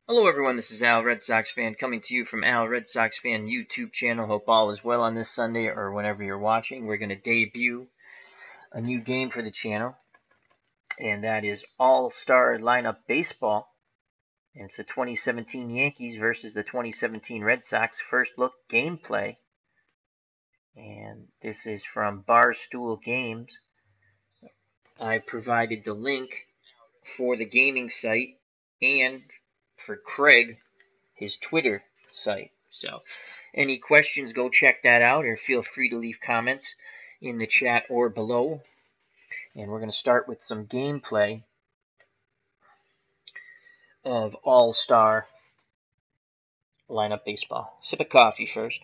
Hello everyone, this is Al, Red Sox fan, coming to you from Al, Red Sox fan YouTube channel. Hope all is well on this Sunday or whenever you're watching. We're going to debut a new game for the channel, and that is All-Star Lineup Baseball. And it's the 2017 Yankees versus the 2017 Red Sox first look gameplay. And this is from Barstool Games. I provided the link for the gaming site and for Craig, his Twitter site. So any questions, go check that out, or feel free to leave comments in the chat or below. And we're going to start with some gameplay of All-Star Lineup Baseball. Sip of coffee first.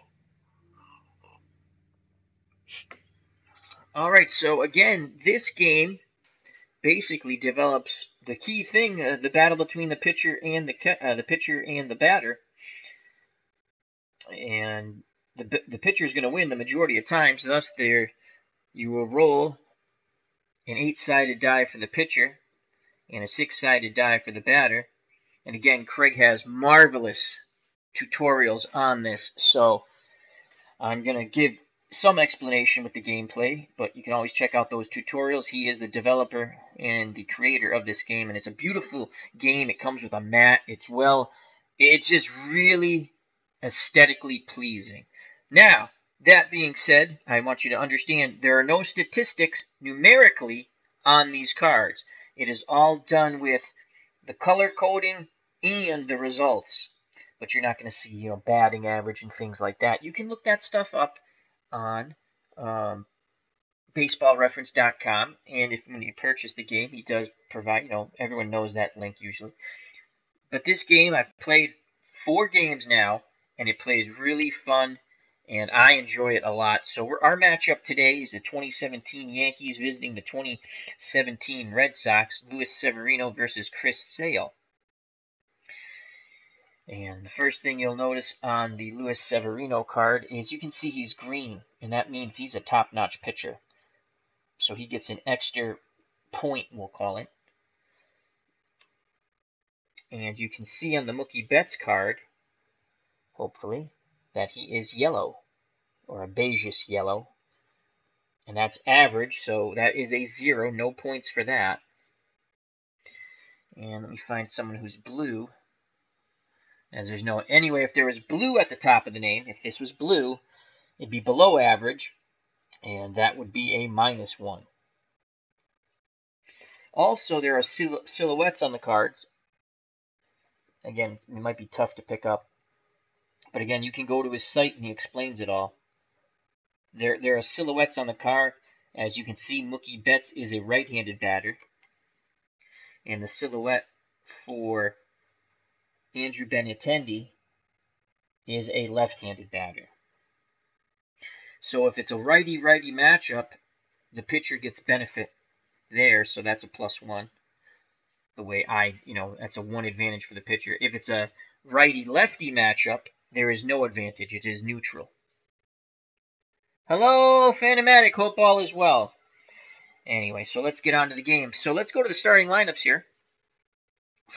Alright, so again, this game basically develops the key thing, the battle between the pitcher and the batter. And the pitcher is going to win the majority of times, thus you will roll an 8-sided die for the pitcher and a 6-sided die for the batter. And again, Craig has marvelous tutorials on this, so I'm going to give some explanation with the gameplay, but you can always check out those tutorials. He is the developer and the creator of this game, and it's a beautiful game. It comes with a mat. It's just really aesthetically pleasing. Now, that being said, I want you to understand there are no statistics numerically on these cards. It is all done with the color coding and the results. But you're not going to see, batting average and things like that. You can look that stuff up on baseballreference.com, and when you purchase the game, he does provide, everyone knows that link usually. But this game, I've played 4 games now, and it plays really fun, and I enjoy it a lot. So our matchup today is the 2017 Yankees visiting the 2017 Red Sox, Luis Severino versus Chris Sale. And the first thing you'll notice on the Luis Severino card is you can see he's green, and that means he's a top-notch pitcher. So he gets an extra point, we'll call it. And you can see on the Mookie Betts card, hopefully, that he is yellow, or a beigeish yellow. And that's average, so that is a 0, no points for that. And let me find someone who's blue. As there's no, anyway, if there was blue at the top of the name, if this was blue, it'd be below average, and that would be a -1. Also, there are silhouettes on the cards. Again, it might be tough to pick up, but again, you can go to his site and he explains it all. There are silhouettes on the card. As you can see, Mookie Betts is a right-handed batter, and the silhouette for Andrew Benintendi is a left-handed batter. So if it's a righty-righty matchup, the pitcher gets benefit there, so that's a +1. The way that's a 1 advantage for the pitcher. If it's a righty-lefty matchup, there is no advantage. It is neutral. Hello, Phantomatic. Hope all is well. Anyway, so let's get on to the game. So let's go to the starting lineups here.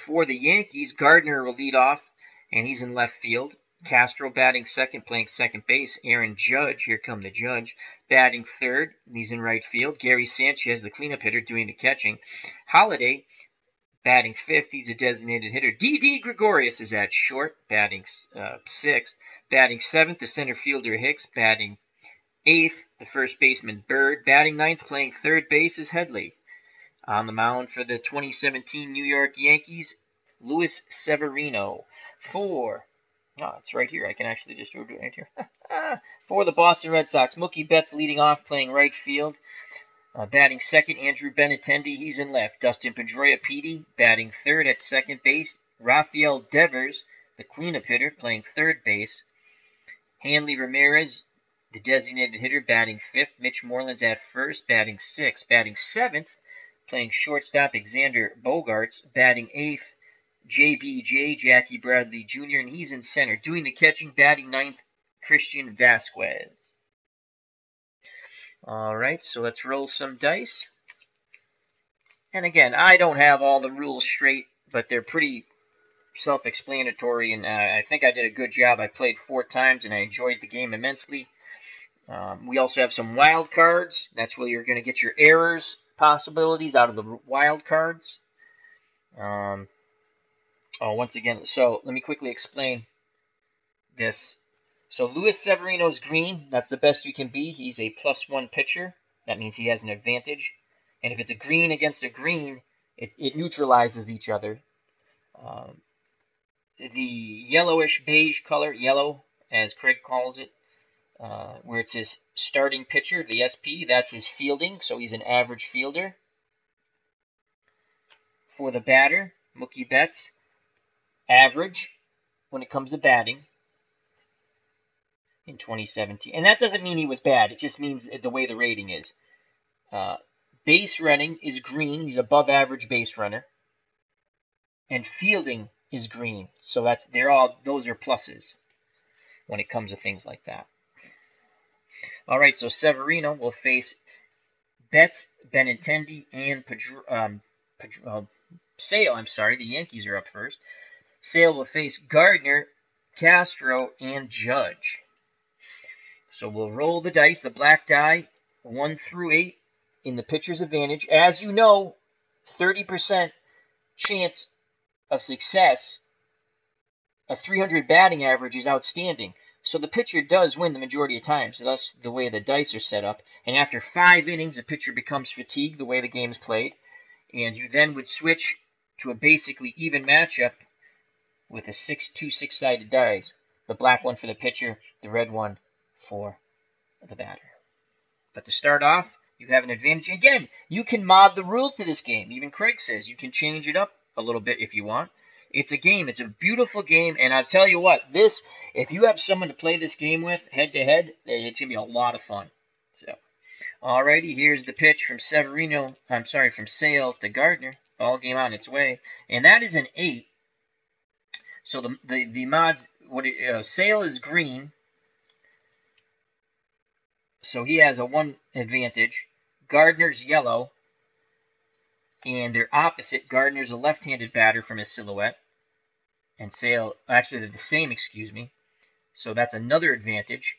For the Yankees, Gardner will lead off, and he's in left field. Castro batting second, playing second base. Aaron Judge, here come the Judge, batting third. He's in right field. Gary Sanchez, the cleanup hitter, doing the catching. Holiday batting fifth. He's a designated hitter. Didi Gregorius is at short, batting sixth. Batting seventh, the center fielder Hicks. Batting eighth, the first baseman Bird. Batting ninth, playing third base is Headley. On the mound for the 2017 New York Yankees, Luis Severino. It's right here. I can actually just do it right here. For the Boston Red Sox, Mookie Betts leading off, playing right field. Batting second, Andrew Benintendi. He's in left. Dustin Pedroia Petey batting third at second base. Rafael Devers, the cleanup hitter, playing third base. Hanley Ramirez, the designated hitter, batting fifth. Mitch Moreland's at first, batting sixth. Batting seventh, playing shortstop, Xander Bogaerts. Batting eighth, JBJ, Jackie Bradley Jr., and he's in center. Doing the catching, batting ninth, Christian Vasquez. Alright, so let's roll some dice. And again, I don't have all the rules straight, but they're pretty self-explanatory, and I think I did a good job. I played 4 times, and I enjoyed the game immensely. We also have some wild cards. That's where you're going to get your errors possibilities out of the wild cards. Once again, so let me quickly explain this. So Luis Severino's green. That's the best you can be. He's a +1 pitcher. That means he has an advantage. And if it's a green against a green, it neutralizes each other. The yellowish beige color, yellow, as Craig calls it, where it's his starting pitcher, the SP, that's his fielding, so he's an average fielder. For the batter, Mookie Betts, average when it comes to batting in 2017. And that doesn't mean he was bad, it just means the way the rating is. Base running is green, he's above average base runner. And fielding is green, so those are pluses when it comes to things like that. All right, so Severino will face Betts, Benintendi, and Sale. I'm sorry, the Yankees are up first. Sale will face Gardner, Castro, and Judge. So we'll roll the dice, the black die, 1 through 8 in the pitcher's advantage. As you know, 30% chance of success, a 300 batting average is outstanding. So the pitcher does win the majority of times. So that's the way the dice are set up. And after 5 innings, the pitcher becomes fatigued the way the game's played. And you then would switch to a basically even matchup with two six-sided dice. The black one for the pitcher, the red one for the batter. But to start off, you have an advantage. Again, you can mod the rules to this game. Even Craig says you can change it up a little bit if you want. It's a game. It's a beautiful game. And I'll tell you what, if you have someone to play this game with head-to-head, it's going to be a lot of fun. So, alrighty, here's the pitch from from Sale to Gardner. Ball game on its way. And that is an 8. So the mods, Sale is green. So he has a 1 advantage. Gardner's yellow. And they're opposite. Gardner's a left-handed batter from his silhouette. And Sale, actually they're the same, excuse me. So that's another advantage.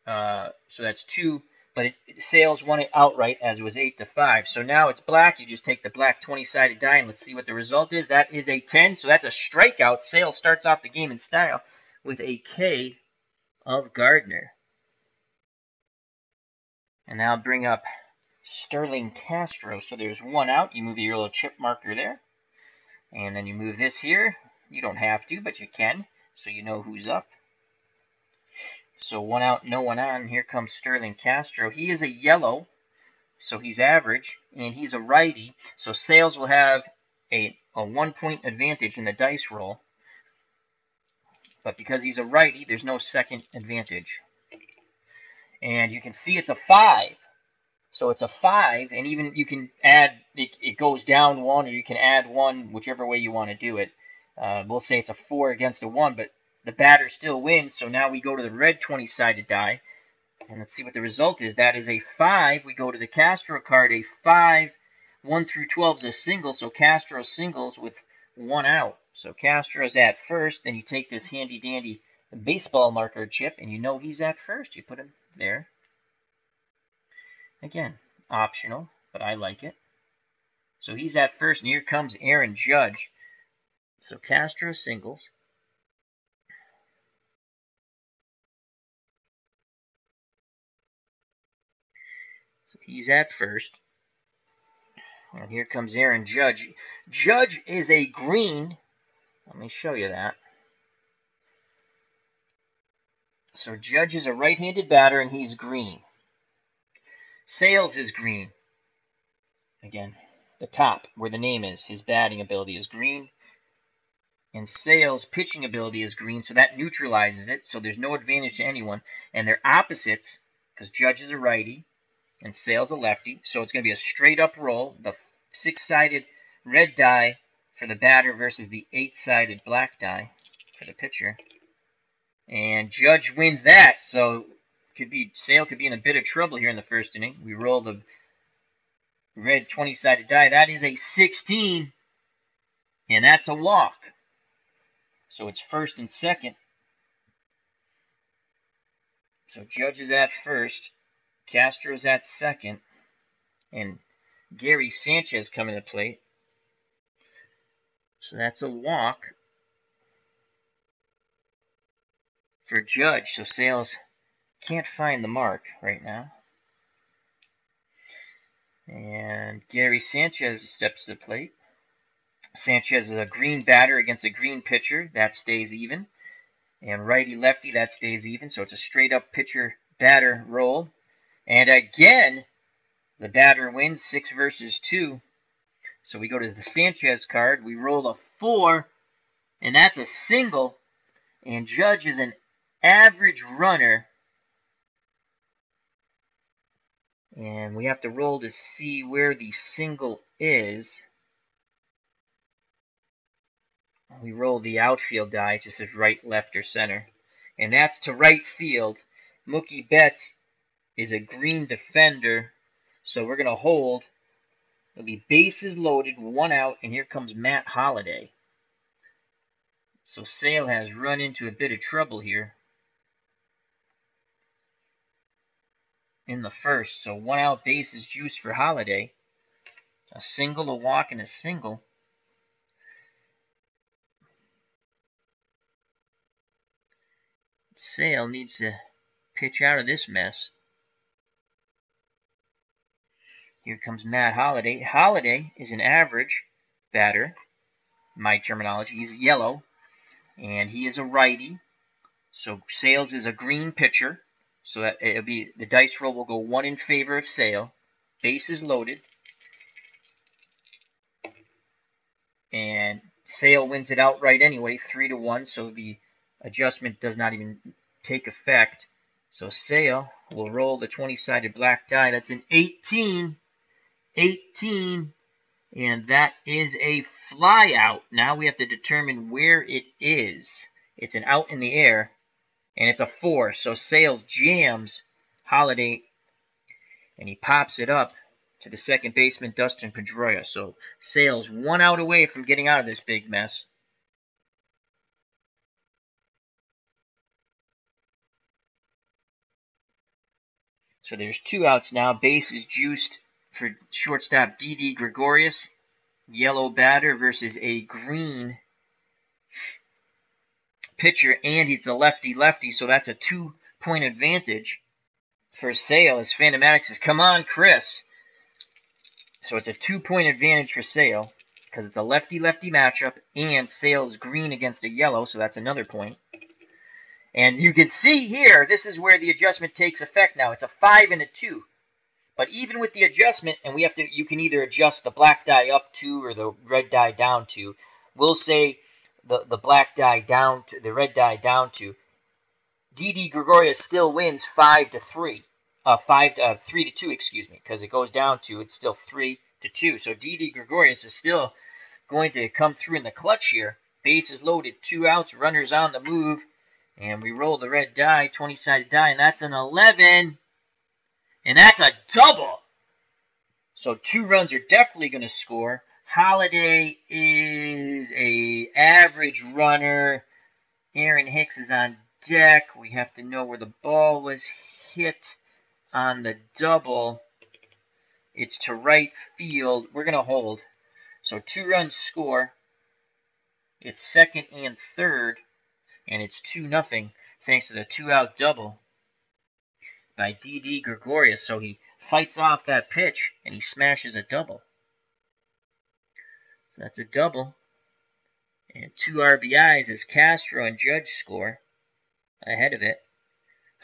So that's 2. But Sale's won it outright as it was 8-5. So now it's black. You just take the black 20-sided die and let's see what the result is. That is a 10. So that's a strikeout. Sale starts off the game in style with a K of Gardner. And now bring up Sterling Castro. So there's 1 out. You move your little chip marker there. And then you move this here. You don't have to, but you can. So you know who's up. So 1 out, no 1 on. Here comes Sterling Castro. He is a yellow, so he's average, and he's a righty. So Sales will have a 1-point advantage in the dice roll. But because he's a righty, there's no second advantage. And you can see it's a 5. So it's a 5, and even you can add, it goes down 1, or you can add 1, whichever way you want to do it. We'll say it's a 4 against a 1, but the batter still wins, so now we go to the red 20-sided die, and let's see what the result is. That is a 5. We go to the Castro card, a 5. 1 through 12 is a single, so Castro singles with 1 out. So Castro's at first, then you take this handy-dandy baseball marker chip, and you know he's at first. You put him there. Again, optional, but I like it. So he's at first, and here comes Aaron Judge. So Castro singles. So he's at first. And here comes Aaron Judge. Judge is a green. Let me show you that. So Judge is a right-handed batter, and he's green. Sales is green. Again, the top, where the name is. His batting ability is green. And Sales' pitching ability is green, so that neutralizes it. So there's no advantage to anyone. And they're opposites, because Judge is a righty, and Sale's a lefty. So it's going to be a straight-up roll. The 6-sided red die for the batter versus the 8-sided black die for the pitcher. And Judge wins that, so Sale could be in a bit of trouble here in the first inning. We roll the red 20-sided die. That is a 16, and that's a walk. So it's first and second. So Judge is at first, Castro's at second, and Gary Sanchez coming to plate. So that's a walk for Judge. So Sales can't find the mark right now. And Gary Sanchez steps to the plate. Sanchez is a green batter against a green pitcher. That stays even. And righty-lefty, that stays even. So it's a straight-up pitcher-batter roll. And again, the batter wins 6 versus 2. So we go to the Sanchez card. We roll a 4, and that's a single. And Judge is an average runner. And we have to roll to see where the single is. We roll the outfield die. It just says right, left, or center. And that's to right field. Mookie Betts is a green defender. So we're going to hold. It'll be bases loaded, 1 out, and here comes Matt Holliday. So Sale has run into a bit of trouble here in the first. So 1 out, bases juice for Holliday. A single, a walk, and a single. Sale needs to pitch out of this mess. Here comes Matt Holliday. Holliday is an average batter. My terminology. He's yellow. And he is a righty. So Sales is a green pitcher. So that it'll be the dice roll will go 1 in favor of Sale. Bases loaded. And Sale wins it outright anyway, 3-1. So the adjustment does not even take effect. So Sale will roll the 20-sided black die. That's an 18. 18. And that is a fly out. Now we have to determine where it is. It's an out in the air. And it's a 4. So Sales jams Holliday. And he pops it up to the second baseman, Dustin Pedroia. So Sales 1 out away from getting out of this big mess. So there's 2 outs now. Bases juiced for shortstop Didi Gregorius. Yellow batter versus a green pitcher, and it's a lefty-lefty, so that's a 2-point advantage for Sale as Fantomatics says, come on, Chris. So it's a 2-point advantage for Sale because it's a lefty-lefty matchup, and Sale is green against a yellow, so that's another point. And you can see here, this is where the adjustment takes effect now. It's a 5 and a 2. But even with the adjustment, and you can either adjust the black die up 2 or the red die down 2. We'll say the black die down to the red die down 2. Didi Gregorius still wins 5-3. 3-2, excuse me, because it goes down to it's still 3-2. So Didi Gregorius is still going to come through in the clutch here. Bases loaded, 2 outs, runners on the move, and we roll the red die, 20-sided die, and that's an 11. And that's a double. So 2 runs are definitely going to score. Holliday is a average runner. Aaron Hicks is on deck. We have to know where the ball was hit on the double. It's to right field. We're going to hold. So 2 runs score. It's second and third. And it's 2-0 thanks to the 2-out double by Didi Gregorius. So he fights off that pitch, and he smashes a double. So that's a double. And 2 RBIs as Castro and Judge score ahead of it.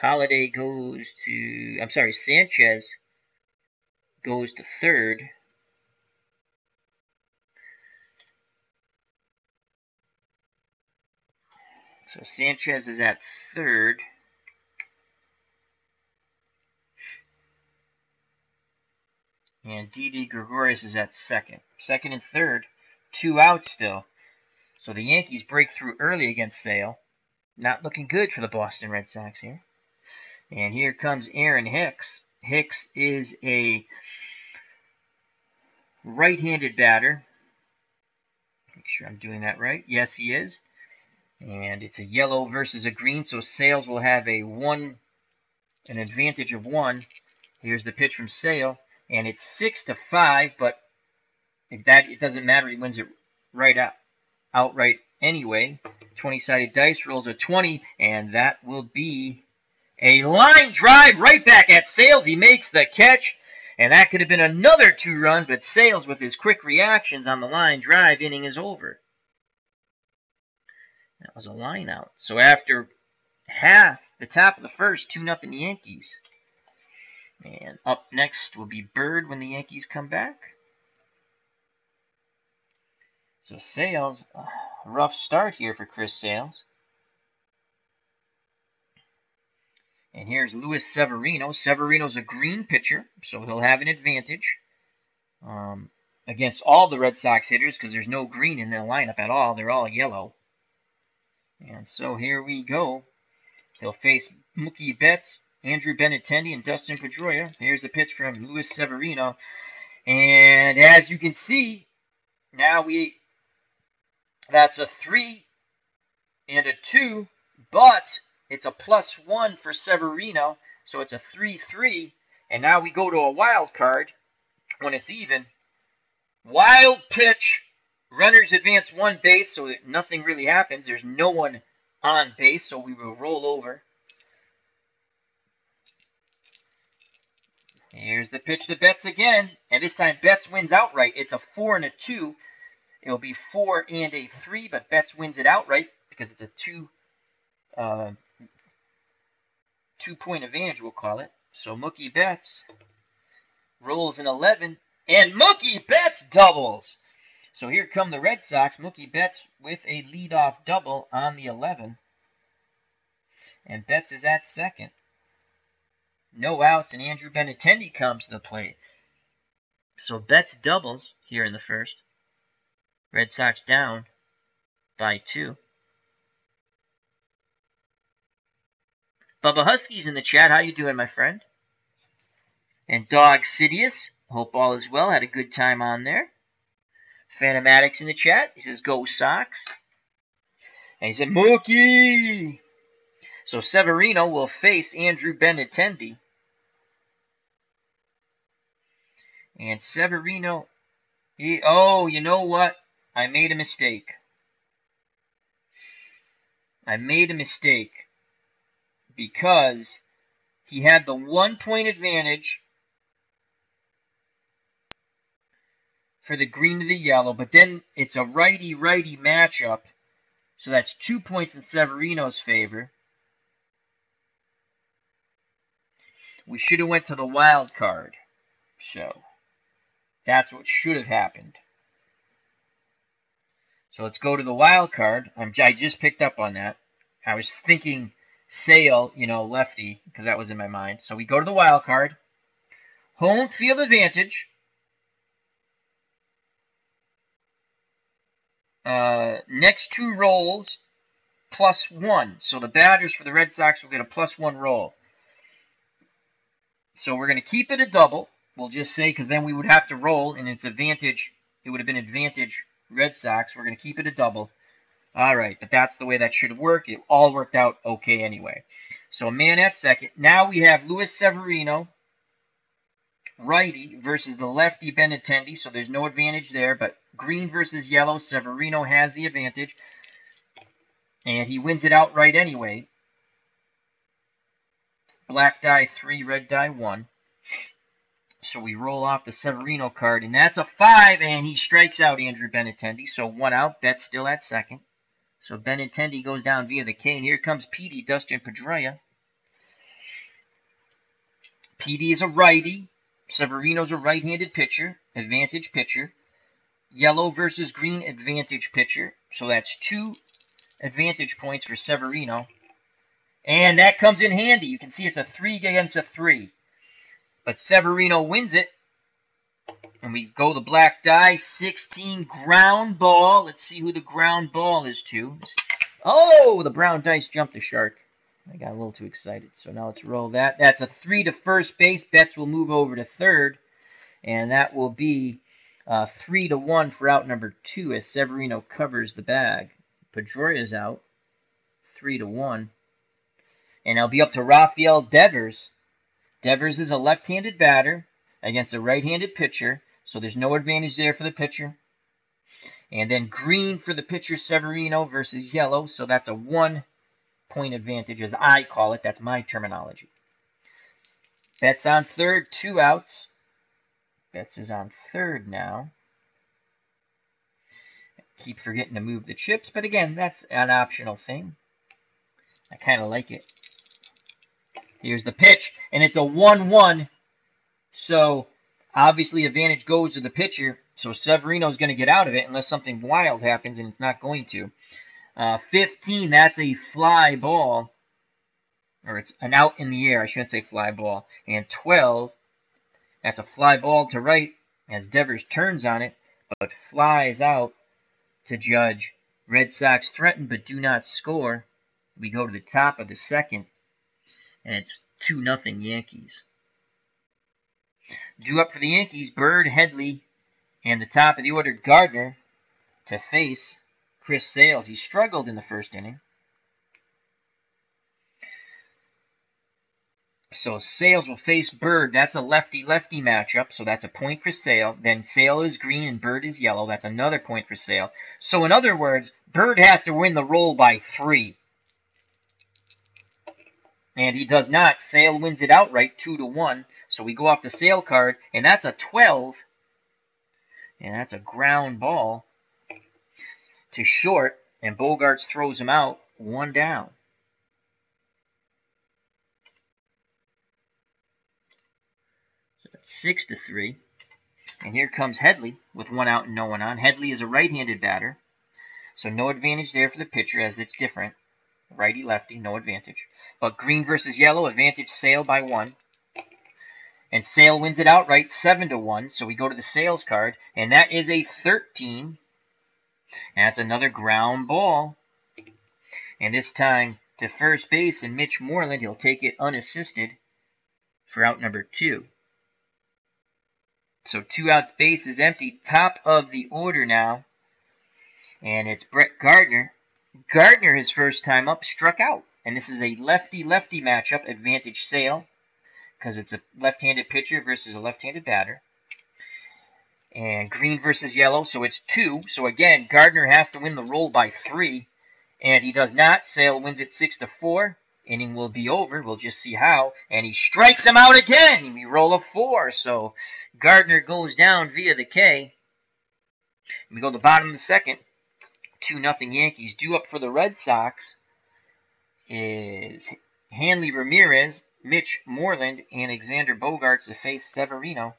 Holliday goes to... Sanchez goes to third. So Sanchez is at third. And Didi Gregorius is at second. Second and third. 2 outs still. So the Yankees break through early against Sale. Not looking good for the Boston Red Sox here. And here comes Aaron Hicks. Hicks is a right-handed batter. Make sure I'm doing that right. Yes, he is. And it's a yellow versus a green, so Sales will have an advantage of 1. Here's the pitch from Sale, and it's 6-5, but it doesn't matter. He wins it outright anyway. 20-sided dice rolls a 20, and that will be a line drive right back at Sales. He makes the catch, and that could have been another 2 runs, but Sales, with his quick reactions on the line drive, inning is over. That was a line out. So after the top of the first, 2-0 Yankees. And up next will be Bird when the Yankees come back. So Sales, rough start here for Chris Sales. And here's Luis Severino. Severino's a green pitcher, so he'll have an advantage against all the Red Sox hitters because there's no green in their lineup at all. They're all yellow. And so here we go. He'll face Mookie Betts, Andrew Benintendi, and Dustin Pedroia. Here's a pitch from Luis Severino. And as you can see, now that's a 3 and a 2, but it's a +1 for Severino, so it's a 3-3. And now we go to a wild card when it's even. Wild pitch. Runners advance 1 base, so that nothing really happens. There's no one on base, so we will roll over. Here's the pitch to Betts again, and this time Betts wins outright. It's a 4 and a 2. It'll be 4 and a 3, but Betts wins it outright because it's a 2-point advantage, we'll call it. So Mookie Betts rolls an 11, and Mookie Betts doubles. So here come the Red Sox. Mookie Betts with a leadoff double on the 11. And Betts is at second. No outs, and Andrew Benintendi comes to the plate. So Betts doubles here in the first. Red Sox down by 2. Bubba Husky's in the chat. How you doing, my friend? And Dog Sidious. Hope all is well. Had a good time on there. Phantomatic's in the chat. He says, go Sox. And he said, Mookie. So Severino will face Andrew Benintendi. And Severino, you know what? I made a mistake. Because he had the 1-point advantage for the green to the yellow, but then it's a righty-righty matchup, so that's 2 points in Severino's favor. We should have went to the wild card, so that's what should have happened. So let's go to the wild card. I just picked up on that. I was thinking Sale, lefty, because that was in my mind. So we go to the wild card. Home field advantage. Next 2 rolls, +1. So the batters for the Red Sox will get a +1 roll. So we're going to keep it a double. We'll just say, because then we would have to roll, and it's advantage. It would have been advantage Red Sox. We're going to keep it a double. All right, but that's the way that should have worked. It all worked out okay anyway. So a man at second. Now we have Luis Severino, righty, versus the lefty Benintendi. So there's no advantage there, but green versus yellow, Severino has the advantage. And he wins it outright anyway. Black die 3, red die 1. So we roll off the Severino card, and that's a 5, and he strikes out Andrew Benintendi. So 1 out, Betts still at second. So Benintendi goes down via the K, and here comes Petey, Dustin Pedroia. Petey is a righty. Severino's a right-handed pitcher, advantage pitcher. Yellow versus green, advantage pitcher. So that's 2 advantage points for Severino. And that comes in handy. You can see it's a 3 against a 3. But Severino wins it. And we go the black die. 16 ground ball. Let's see who the ground ball is to. Oh, the brown dice jumped the shark. I got a little too excited. So now let's roll that. That's a 3 to first base. Betts will move over to third. And that will be 3-1 for out number 2 as Severino covers the bag. Pedroia's out. 3-1. And it'll be up to Rafael Devers. Devers is a left-handed batter against a right-handed pitcher, so there's no advantage there for the pitcher. And then green for the pitcher, Severino, versus yellow, so that's a 1-point advantage, as I call it. That's my terminology. Betts on third, 2 outs. Betts is on third now. Keep forgetting to move the chips, but again, that's an optional thing. I kind of like it. Here's the pitch, and it's a 1-1. So obviously advantage goes to the pitcher. So Severino's going to get out of it unless something wild happens, and it's not going to. 15, that's a fly ball. Or it's an out in the air. I shouldn't say fly ball. And 12, that's a fly ball to right as Devers turns on it, but flies out to Judge. Red Sox threaten but do not score. We go to the top of the second, and it's 2-0 Yankees. Due up for the Yankees, Bird, Headley, and the top of the order, Gardner, to face Chris Sales. He struggled in the first inning. So Sales will face Bird. That's a lefty-lefty matchup, so that's a point for Sale. Then Sale is green and Bird is yellow. That's another point for Sale. So in other words, Bird has to win the roll by 3. And he does not. Sale wins it outright, 2-1. So we go off the Sale card, and that's a 12. And that's a ground ball to short, and Bogaerts throws him out, 1 down. So that's 6-3. And here comes Headley with 1 out and no one on. Headley is a right-handed batter, so no advantage there for the pitcher as it's different. Righty-lefty, no advantage. But green versus yellow, advantage Sale by 1. And Sale wins it outright, 7-1. So we go to the Sales card, and that is a 13. And that's another ground ball. And this time to first base, and Mitch Moreland, he'll take it unassisted for out number 2. So 2 outs, base is empty. Top of the order now. And it's Brett Gardner. Gardner, his first time up, struck out. And this is a lefty-lefty matchup, advantage Sale, because it's a left-handed pitcher versus a left-handed batter. And green versus yellow, so it's 2. So again, Gardner has to win the roll by 3. And he does not. Sale wins it 6-4. Inning will be over. We'll just see how. And he strikes him out again. We roll a 4. So Gardner goes down via the K. We go to the bottom of the second. 2-0 Yankees. Due up for the Red Sox is Hanley Ramirez, Mitch Moreland, and Alexander Bogaerts to face Severino.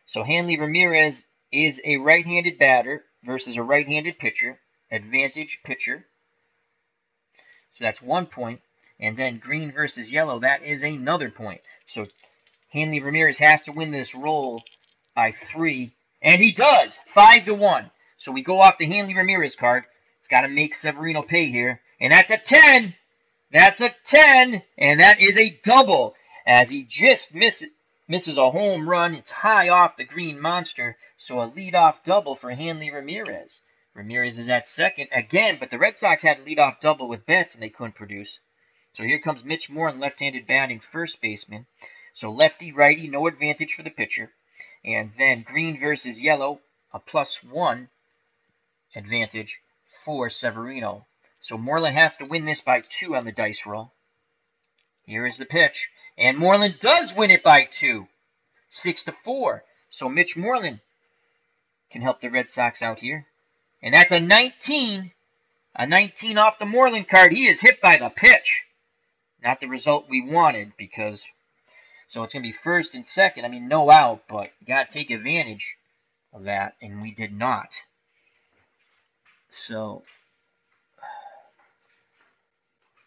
So Hanley Ramirez is a right-handed batter versus a right-handed pitcher. Advantage pitcher. So that's 1 point. And then green versus yellow, that is another point. So Hanley Ramirez has to win this roll by 3. And he does! 5-1. So we go off the Hanley Ramirez card. It's got to make Severino pay here. And that's a 10! That's a 10! And that is a double, as he just misses a home run. It's high off the green monster. So a leadoff double for Hanley Ramirez. Ramirez is at second again, but the Red Sox had a leadoff double with Betts, and they couldn't produce. So here comes Mitch Moreland, left-handed batting first baseman. So lefty-righty, no advantage for the pitcher. And then green versus yellow, a +1 advantage for Severino. So Moreland has to win this by 2 on the dice roll. Here is the pitch. And Moreland does win it by 2. 6-4. So Mitch Moreland can help the Red Sox out here. And that's a 19. A 19 off the Moreland card. He is hit by the pitch. Not the result we wanted, because... So it's going to be first and second. I mean, no out, but you got to take advantage of that, and we did not. So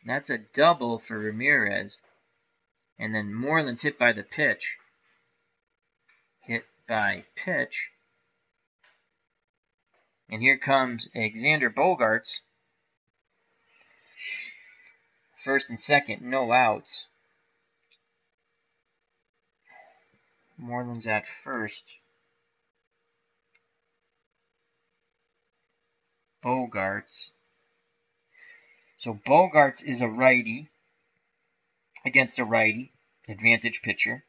that's a double for Ramirez. And then Moreland's hit by the pitch. Hit by pitch. And here comes Alexander Bogaerts. First and second, no outs. Moreland's at first. Bogarts. So Bogarts is a righty against a righty, advantage pitcher.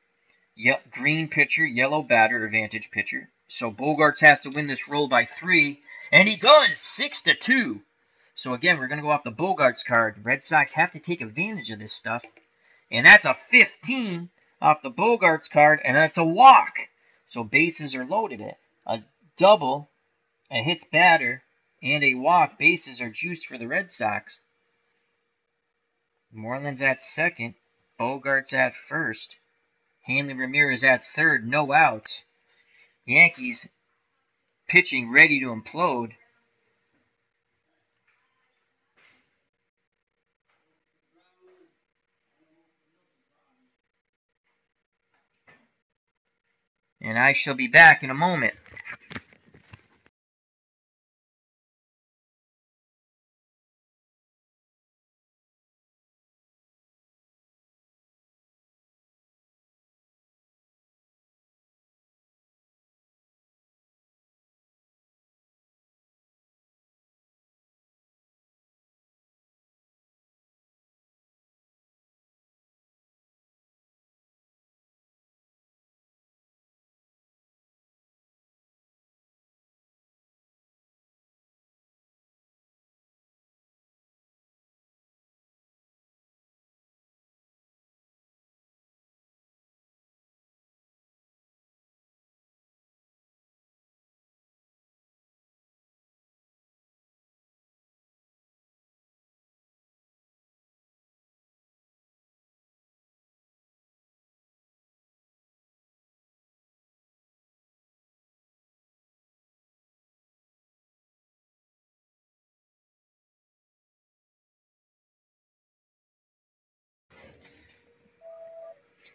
Green pitcher, yellow batter, advantage pitcher. So Bogarts has to win this roll by 3, and he does, 6-2. So again, we're going to go off the Bogarts card. Red Sox have to take advantage of this stuff. And that's a 15 off the Bogarts card, and that's a walk. So bases are loaded. A double, a hits batter, and a walk. Bases are juiced for the Red Sox. Moreland's at second. Bogarts at first. Hanley Ramirez at third. No outs. Yankees pitching ready to implode. And I shall be back in a moment.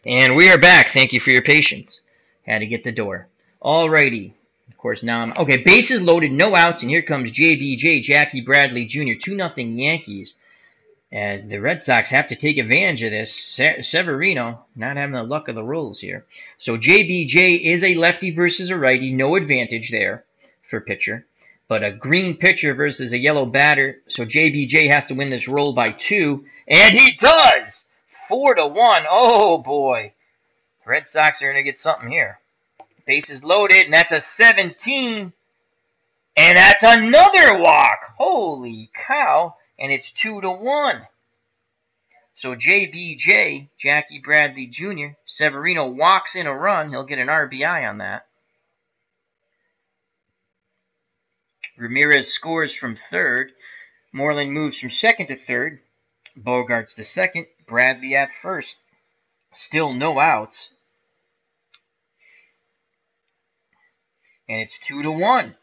And we are back. Thank you for your patience. Had to get the door. Alrighty. Of course, now I'm... Okay, bases loaded, no outs, and here comes JBJ, Jackie Bradley Jr., 2-0 Yankees. As the Red Sox have to take advantage of this. Severino not having the luck of the rolls here. So JBJ is a lefty versus a righty. No advantage there for pitcher. But a green pitcher versus a yellow batter. So JBJ has to win this roll by 2. And he does! 4-1. Oh, boy. Red Sox are going to get something here. Bases loaded, and that's a 17. And that's another walk. Holy cow. And it's 2-1. So JBJ, Jackie Bradley Jr., Severino walks in a run. He'll get an RBI on that. Ramirez scores from third. Moreland moves from second to third. Bogarts to second. Bradley at first. Still no outs. And it's 2-1.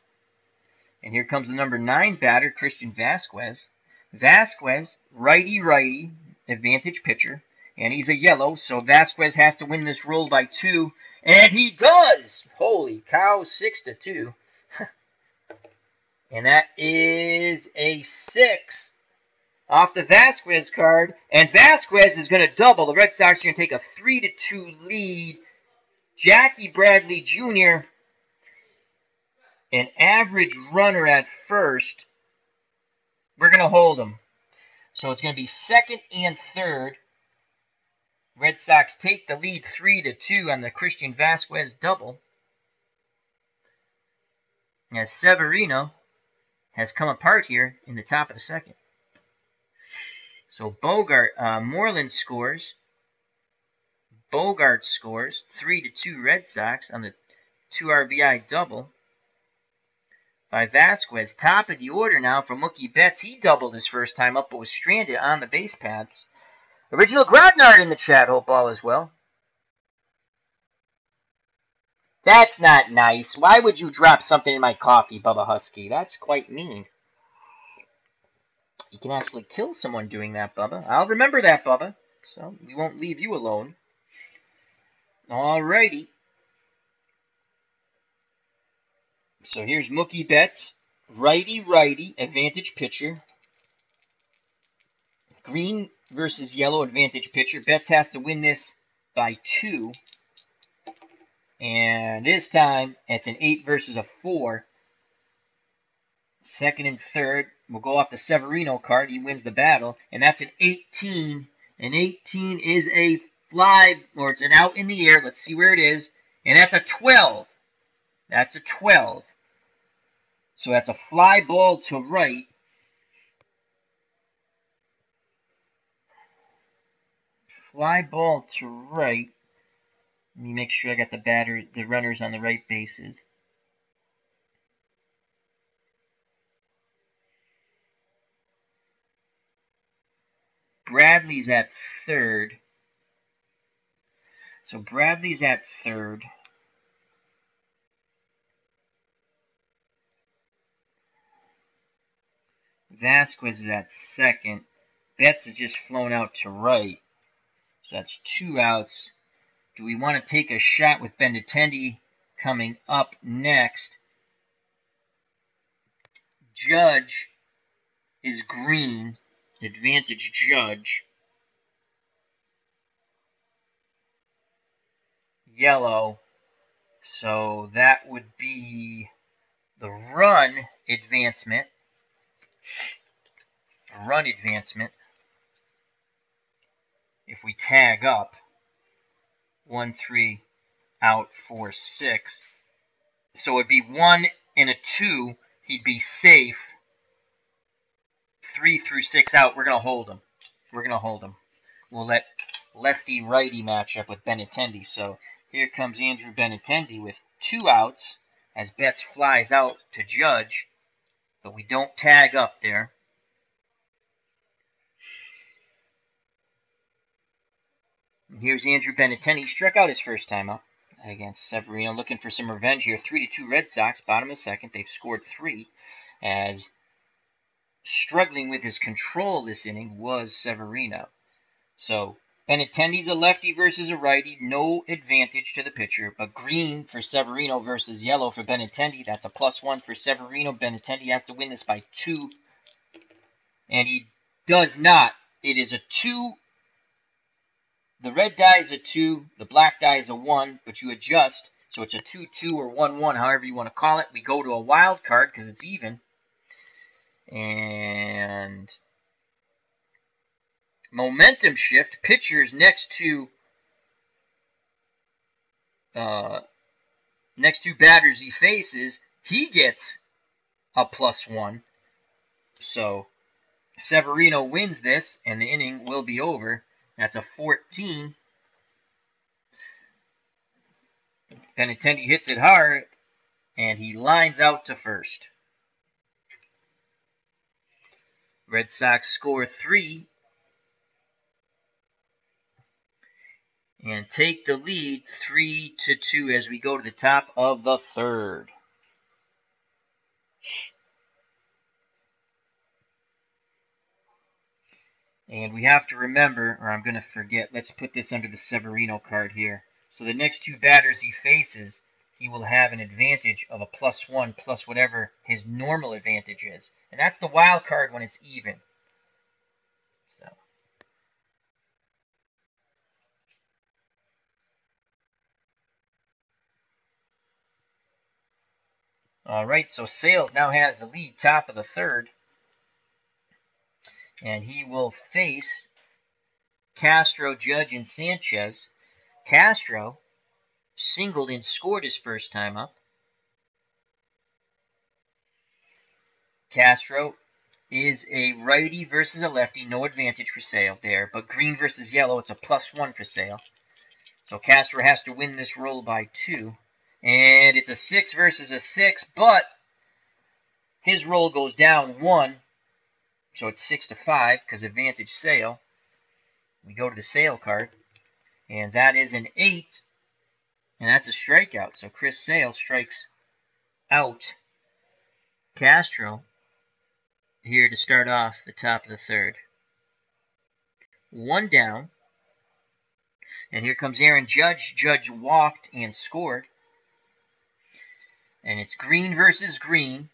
And here comes the number 9 batter, Christian Vasquez. Vasquez, righty-righty, advantage pitcher. And he's a yellow, so Vasquez has to win this roll by 2. And he does! Holy cow, 6-2. And that is a 6 off the Vasquez card. And Vasquez is going to double. The Red Sox are going to take a 3-2 lead. Jackie Bradley Jr., an average runner at first. We're going to hold him. So it's going to be second and third. Red Sox take the lead 3-2 on the Christian Vasquez double. As Severino has come apart here in the top of the second. So Moreland scores. Bogart scores. 3-2 Red Sox on the 2 RBI double by Vasquez. Top of the order now for Mookie Betts. He doubled his first time up, but was stranded on the base paths. Original Grognard in the chat. Hope all is well. That's not nice. Why would you drop something in my coffee, Bubba Husky? That's quite mean. You can actually kill someone doing that, Bubba. I'll remember that, Bubba. So we won't leave you alone. Alrighty. So here's Mookie Betts. Righty-righty, advantage pitcher. Green versus yellow, advantage pitcher. Betts has to win this by 2. And this time, it's an 8 versus a 4. Second and third will go off the Severino card. He wins the battle, and that's an 18. An 18 is a fly, or it's an out in the air. Let's see where it is. And that's a 12. That's a 12. So that's a fly ball to right. Fly ball to right. Let me make sure I got the runners on the right bases. Bradley's at third. So Bradley's at third. Vasquez is at second. Betts is just flown out to right. So that's 2 outs. Do we want to take a shot with Benintendi coming up next? Judge is green. Advantage Judge. Yellow. So that would be the run advancement. Run advancement. If we tag up 1-3 out 4-6. So it'd be 1 and a 2. He'd be safe. 3 through 6 out. We're gonna hold him. We're gonna hold him. We'll let lefty righty match up with Benintendi. So here comes Andrew Benintendi with 2 outs as Betts flies out to Judge, but we don't tag up there. And here's Andrew Benintendi. He struck out his first time up against Severino, looking for some revenge here. 3-2 Red Sox, bottom of the second. They've scored 3 as struggling with his control this inning was Severino. So Benintendi's a lefty versus a righty. No advantage to the pitcher, but green for Severino versus yellow for Benintendi. That's a +1 for Severino. Benintendi has to win this by 2, and he does not. It is a 2. The red die is a 2. The black die is a 1, but you adjust. So it's a 2-2 or 1-1, however you want to call it. We go to a wild card because it's even. And momentum shift. Pitchers next to batters he faces, he gets a +1. So Severino wins this, and the inning will be over. That's a 14. Benintendi hits it hard, and he lines out to first. Red Sox score 3 and take the lead 3-2 as we go to the top of the third. And we have to remember, or I'm going to forget, let's put this under the Severino card here. So the next 2 batters he faces, he will have an advantage of a +1 plus whatever his normal advantage is. And that's the wild card when it's even. So. All right, so Sales now has the lead, top of the third. And he will face Castro, Judge, and Sanchez. Castro singled and scored his first time up. Castro is a righty versus a lefty. No advantage for Sale there. But green versus yellow, it's a +1 for Sale. So Castro has to win this roll by 2. And it's a 6 versus a 6, but his roll goes down 1. So it's 6-5 because advantage Sale. We go to the Sale card. And that is an 8. And that's a strikeout. So Chris Sale strikes out Castro here to start off the top of the third. 1 down. And here comes Aaron Judge. Judge walked and scored. And it's green versus green.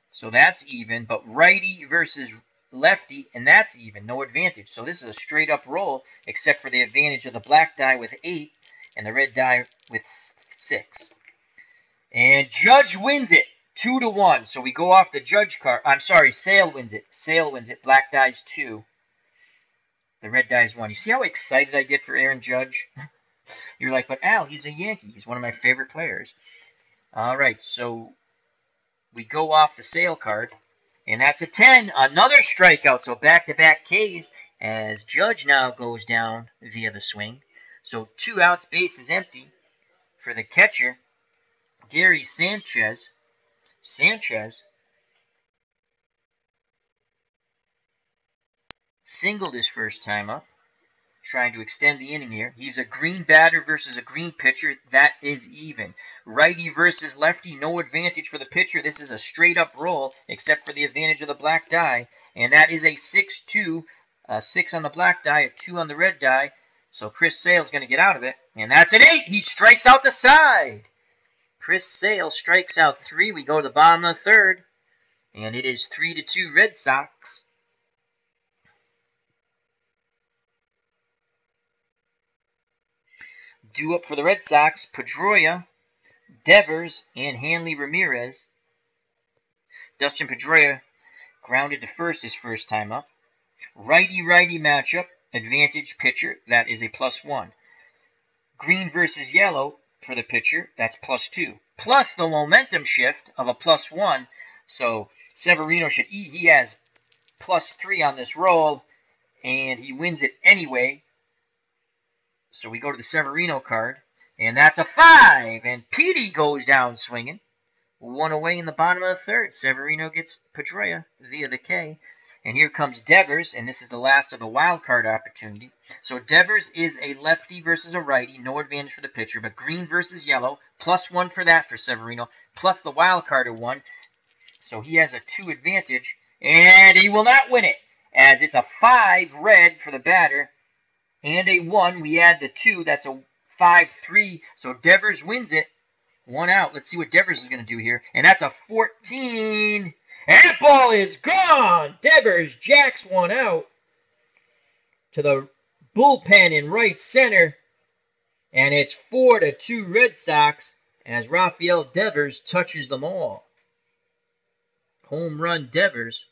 So that's even. But righty versus lefty, and that's even. No advantage. So this is a straight up roll, except for the advantage of the black die with 8 and the red die with 6. And Judge wins it. 2-1. So we go off the Judge card. I'm sorry, Sale wins it. Sale wins it. Black dies 2. The red dies 1. You see how excited I get for Aaron Judge? You're like, but Al, he's a Yankee. He's one of my favorite players. All right, so we go off the Sale card. And that's a 10. Another strikeout. So back-to-back Ks as Judge now goes down via the swing. So 2 outs, base is empty for the catcher, Gary Sanchez. Sanchez singled his first time up, trying to extend the inning here. He's a green batter versus a green pitcher. That is even. Righty versus lefty, no advantage for the pitcher. This is a straight-up roll, except for the advantage of the black die. And that is a 6-2, 6 on the black die, a 2 on the red die. So Chris Sale's going to get out of it. And that's an 8. He strikes out the side. Chris Sale strikes out 3. We go to the bottom of the third. And it is 3-2 Red Sox. Due up for the Red Sox, Pedroia, Devers, and Hanley Ramirez. Dustin Pedroia grounded to first his first time up. Righty-righty matchup, advantage pitcher, that is a +1. Green versus yellow for the pitcher, that's +2. Plus the momentum shift of a +1, so Severino should eat. He has +3 on this roll, and he wins it anyway. So we go to the Severino card, and that's a 5. And Petey goes down swinging. 1 away in the bottom of the third. Severino gets Pedroia via the K. And here comes Devers, and this is the last of the wild card opportunity. So Devers is a lefty versus a righty. No advantage for the pitcher, but green versus yellow. +1 for that for Severino. Plus the wild card of 1. So he has a 2 advantage. And he will not win it, as it's a 5 red for the batter. And a 1, we add the 2, that's a 5-3, so Devers wins it. 1 out. Let's see what Devers is going to do here. And that's a 14. And that ball is gone! Devers jacks 1 out to the bullpen in right center. And it's 4-2 Red Sox as Rafael Devers touches them all. Home run Devers.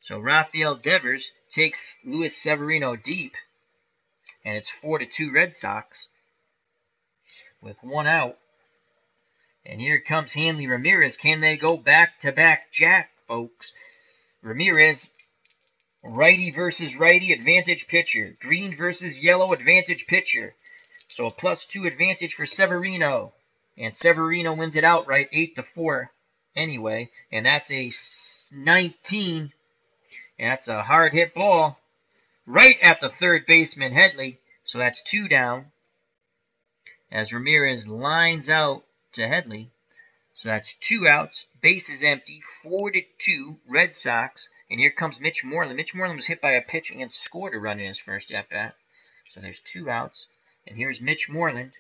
So Rafael Devers takes Luis Severino deep, and it's 4-2 Red Sox with 1 out. And here comes Hanley Ramirez. Can they go back-to-back jack, folks? Ramirez, righty versus righty, advantage pitcher. Green versus yellow, advantage pitcher. So a +2 advantage for Severino. And Severino wins it outright, 8-4 anyway. And that's a 19. And that's a hard hit ball right at the third baseman, Headley. So that's 2 down as Ramirez lines out to Headley. So that's 2 outs. Base is empty. 4-2 Red Sox. And here comes Mitch Moreland. Mitch Moreland was hit by a pitch and scored a run in his first at-bat. So there's 2 outs. And here's Mitch Moreland.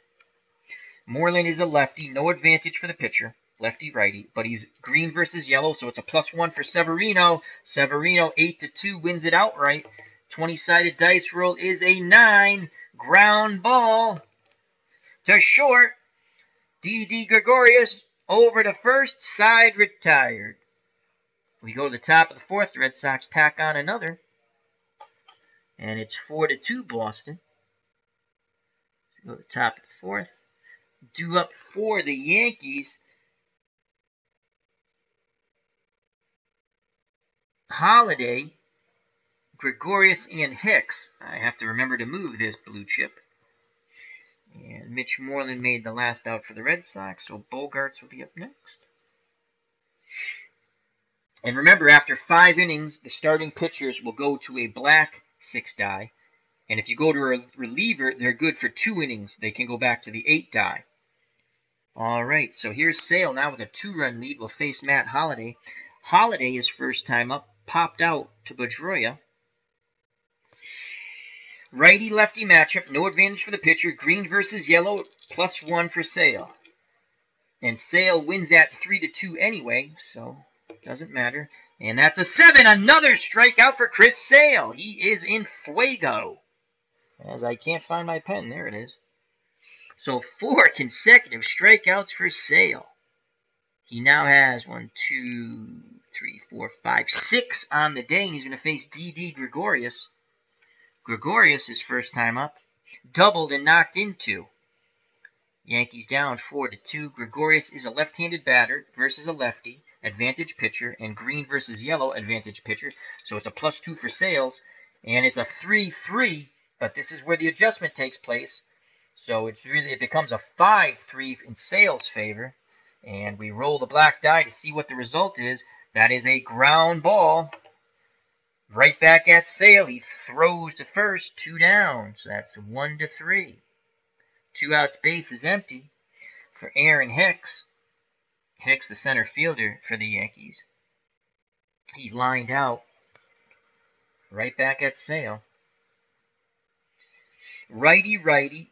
Moreland is a lefty. No advantage for the pitcher. Lefty-righty, but he's green versus yellow, so it's a +1 for Severino. Severino, 8-2, wins it outright. 20-sided dice roll is a 9. Ground ball to short. D.D. Gregorius over to first, side retired. We go to the top of the fourth. The Red Sox tack on another, and it's 4-2 Boston. We go to the top of the fourth. Due up for the Yankees. Holiday, Gregorius, and Hicks. I have to remember to move this blue chip. And Mitch Moreland made the last out for the Red Sox, so Bogarts will be up next. And remember, after 5 innings, the starting pitchers will go to a black 6 die. And if you go to a reliever, they're good for 2 innings. They can go back to the 8 die. All right, so here's Sale now with a 2-run lead. Will face Matt Holliday. Holliday, his first time up, popped out to Pedroia. Righty-lefty matchup, no advantage for the pitcher. Green versus yellow, +1 for Sale. And Sale wins at 3-2 anyway, so doesn't matter. And that's a 7, another strikeout for Chris Sale. He is in fuego. as I can't find my pen. There it is. So 4 consecutive strikeouts for Sale. He now has 1, 2, 3, 4, 5, 6 on the day, and he's going to face D.D. Gregorius. Gregorius, his first time up, doubled and knocked into. Yankees down 4-2. Gregorius is a left-handed batter versus a lefty, advantage pitcher, and green versus yellow, advantage pitcher. So it's a +2 for Sales, and it's a 3-3, but this is where the adjustment takes place. So it becomes a 5-3 in Sales' favor, and we roll the black die to see what the result is. That is a ground ball. Right back at Sale. He throws to first, 2 down. So that's 1-3. 2 outs, base is empty for Aaron Hicks. Hicks, the center fielder for the Yankees. He lined out right back at Sale. Righty,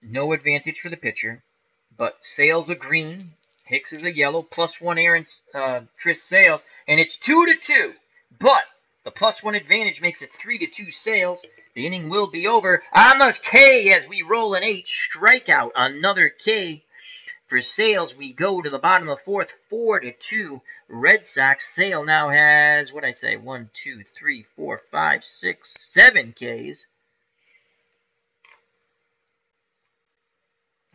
no advantage for the pitcher, but Sale's a green, Hicks is a yellow, +1 Aaron Chris Sales, and it's 2-2. But the +1 advantage makes it 3-2 Sales. The inning will be over on the K as we roll an 8 strikeout. Another K for Sales. We go to the bottom of the 4th, 4-2 Red Sox. Sale now has, 1, 2, 3, 4, 5, 6, 7 Ks.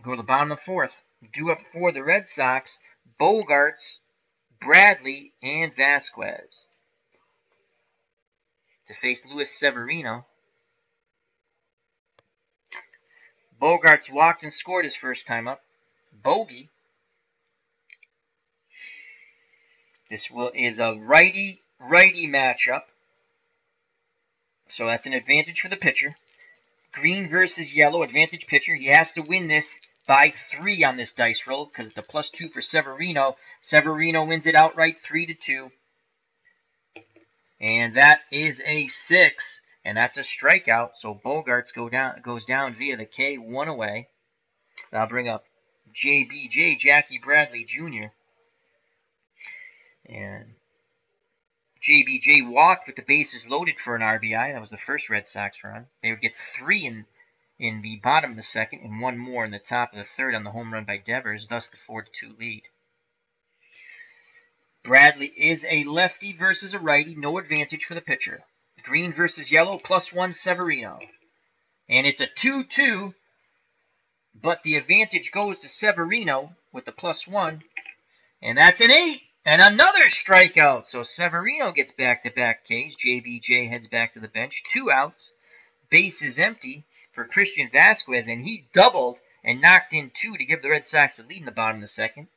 Go to the bottom of the 4th. Due up for the Red Sox, Bogarts, Bradley, and Vasquez. To face Luis Severino. Bogarts walked and scored his first time up. Bogey. This is a righty-righty matchup. So that's an advantage for the pitcher. Green versus yellow, advantage pitcher. He has to win this by 3 on this dice roll because it's a +2 for Severino. Severino wins it outright, 3-2. And that is a 6, and that's a strikeout. So Bogarts goes down via the K, 1 away. I'll bring up JBJ, Jackie Bradley Jr. And JBJ walked with the bases loaded for an RBI. That was the first Red Sox run. They would get 3 in the bottom of the 2nd and 1 more in the top of the 3rd on the home run by Devers, thus the 4-2 lead. Bradley is a lefty versus a righty, no advantage for the pitcher. Green versus yellow, +1 Severino. And it's a 2-2, but the advantage goes to Severino with the +1, and that's an 8. And another strikeout. So Severino gets back-to-back Ks. JBJ heads back to the bench. 2 outs. Base is empty for Christian Vasquez, and he doubled and knocked in 2 to give the Red Sox the lead in the bottom of the 2nd.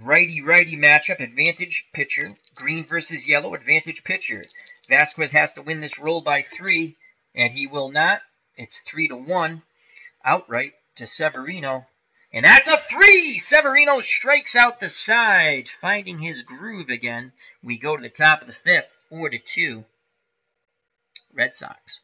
Righty-righty matchup, advantage pitcher. Green versus yellow, advantage pitcher. Vasquez has to win this roll by 3, and he will not. It's 3-1 outright to Severino. And that's a 3! Severino strikes out the side, finding his groove again. We go to the top of the 5th, 4-2 Red Sox.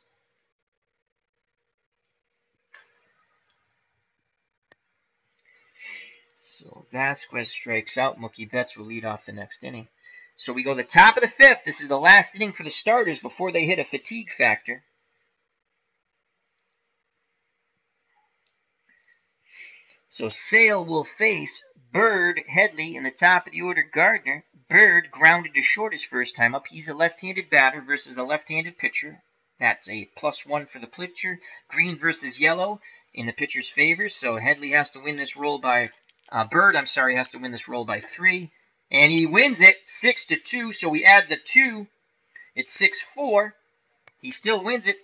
So Vasquez strikes out. Mookie Betts will lead off the next inning. So we go to the top of the 5th. This is the last inning for the starters before they hit a fatigue factor. So Sale will face Bird, Headley in the top of the order, Gardner. Bird grounded to short his first time up. He's a left-handed batter versus a left-handed pitcher. That's a +1 for the pitcher. Green versus yellow in the pitcher's favor. So Headley has to win this roll by Bird, has to win this roll by 3. And he wins it 6-2. So we add the 2. It's 6-4. He still wins it.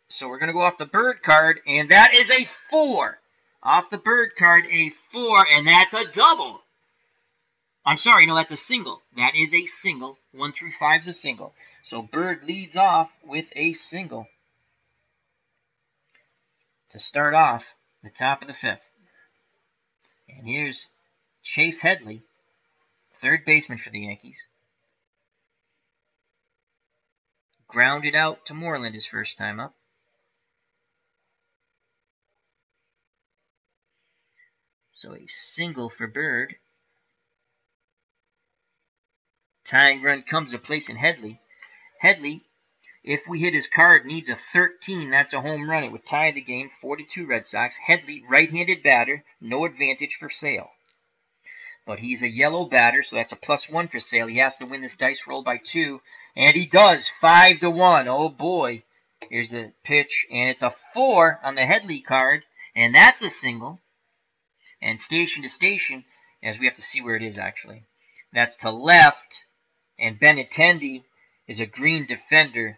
So we're going to go off the Bird card. And that is a 4. Off the Bird card, a 4. And that's a double. I'm sorry, no, that's a single. That is a single. 1 through 5 is a single. So Bird leads off with a single to start off the top of the 5th. And here's Chase Headley, third baseman for the Yankees. Grounded out to Moreland his first time up. So a single for Bird. Tying run comes to place in Headley. Headley, if we hit his card, needs a 13. That's a home run. It would tie the game, 4-2 Red Sox. Headley, right-handed batter, no advantage for Sale. But he's a yellow batter, so that's a +1 for Sale. He has to win this dice roll by 2, and he does, 5-1. Oh boy. Here's the pitch, and it's a 4 on the Headley card, and that's a single. And station to station, as we have to see where it is actually. That's to left, and Benintendi is a green defender.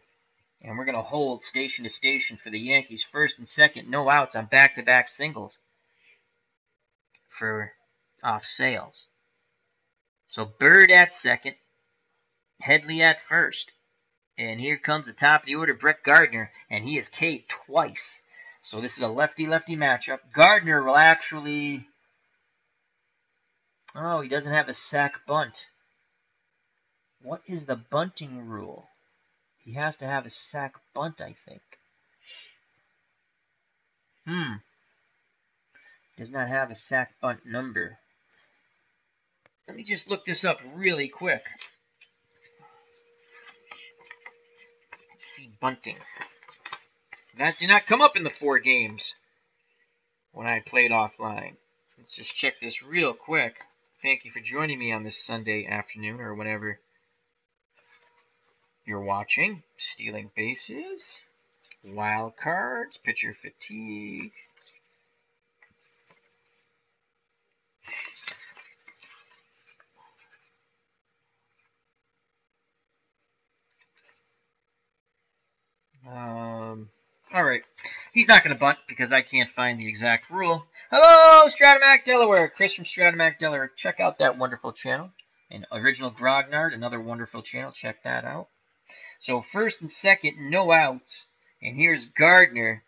And we're going to hold station to station for the Yankees. First and second, no outs on back-to-back singles for off Sales. So Bird at second, Headley at first. And here comes the top of the order, Brett Gardner, and he is K'd twice. So this is a lefty-lefty matchup. Gardner will actually... Oh, he doesn't have a sac bunt. What is the bunting rule? He has to have a sac bunt, I think. Does not have a sac bunt number. Let me just look this up really quick. Let's see bunting. That did not come up in the 4 games when I played offline. Let's just check this real quick. Thank you for joining me on this Sunday afternoon or whenever you're watching. Stealing bases, wild cards, pitcher fatigue. All right. He's not going to bunt because I can't find the exact rule. Hello, Stratomac Delaware. Chris from Stratomac Delaware. Check out that wonderful channel. And Original Grognard, another wonderful channel. Check that out. So first and second, no outs. And here's Gardner.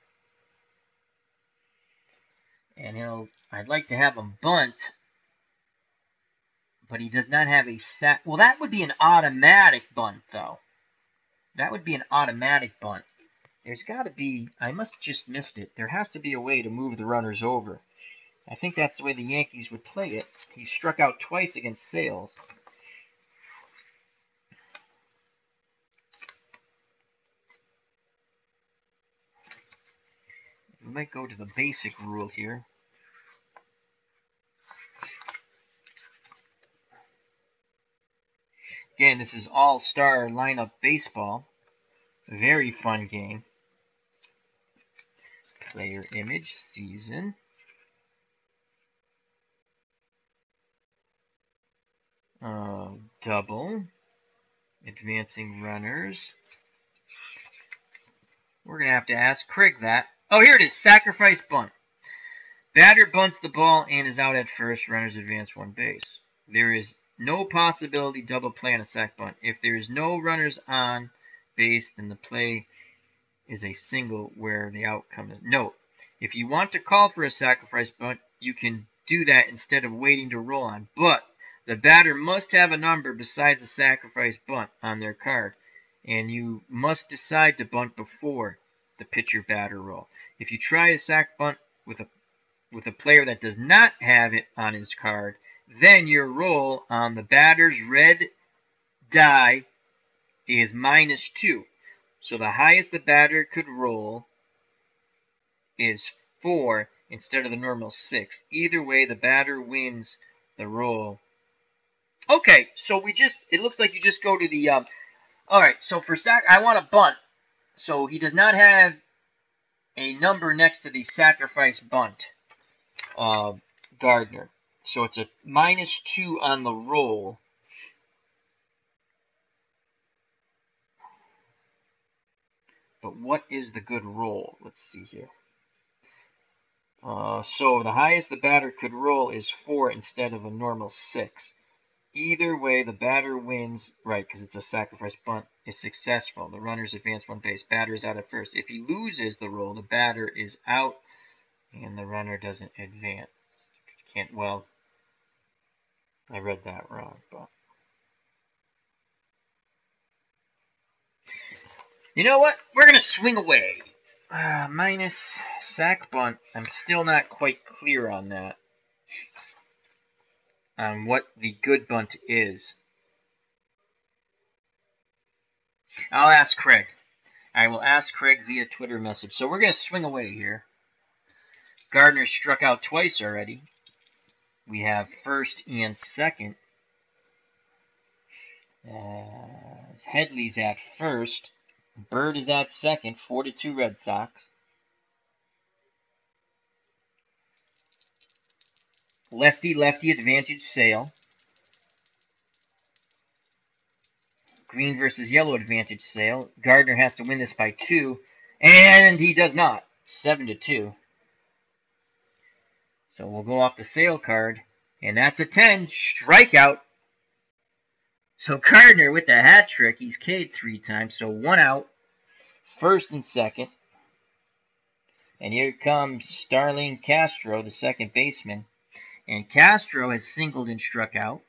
And I'd like to have him bunt. But he does not have a sac. Well, that would be an automatic bunt, though. That would be an automatic bunt. There's got to be, I must have just missed it. There has to be a way to move the runners over. I think that's the way the Yankees would play it. He struck out twice against Sales. We might go to the basic rule here. Again, this is all-star lineup baseball. Very fun game. Player image, season. Double. Advancing runners. We're going to have to ask Craig that. Oh, here it is. Sacrifice bunt. Batter bunts the ball and is out at first. Runners advance 1 base. There is no possibility double play on a sac bunt. If there is no runners on base, then the play is a single where the outcome is... Note, if you want to call for a sacrifice bunt, you can do that instead of waiting to roll on. But the batter must have a number besides a sacrifice bunt on their card. And you must decide to bunt before the pitcher-batter roll. If you try to sac bunt with a player that does not have it on his card, then your roll on the batter's red die is -2. So the highest the batter could roll is 4 instead of the normal 6. Either way, the batter wins the roll. Okay, so it looks like you just go to the, alright, so for I want a bunt. So he does not have a number next to the sacrifice bunt, Gardner. So it's a -2 on the roll. But what is the good roll? Let's see here. So the highest the batter could roll is 4 instead of a normal 6. Either way, the batter wins, right, because it's a sacrifice bunt, is successful. The runners advance 1 base. Batter is out at first. If he loses the roll, the batter is out, and the runner doesn't advance. Well, I read that wrong, but... You know what? We're going to swing away. Minus sac bunt. I'm still not quite clear on that. On what the good bunt is. I'll ask Craig. I will ask Craig via Twitter message. So we're going to swing away here. Gardner struck out twice already. We have first and second. Headley's at first. Bird is at second. 4-2 Red Sox. Lefty advantage Sale. Green versus yellow advantage Sale. Gardner has to win this by 2. And he does not. 7-2. So we'll go off the Sale card. And that's a 10. Strikeout. So Gardner with the hat trick. He's K'd 3 times. So 1 out. First and second. And here comes Starling Castro, the second baseman. And Castro has singled and struck out.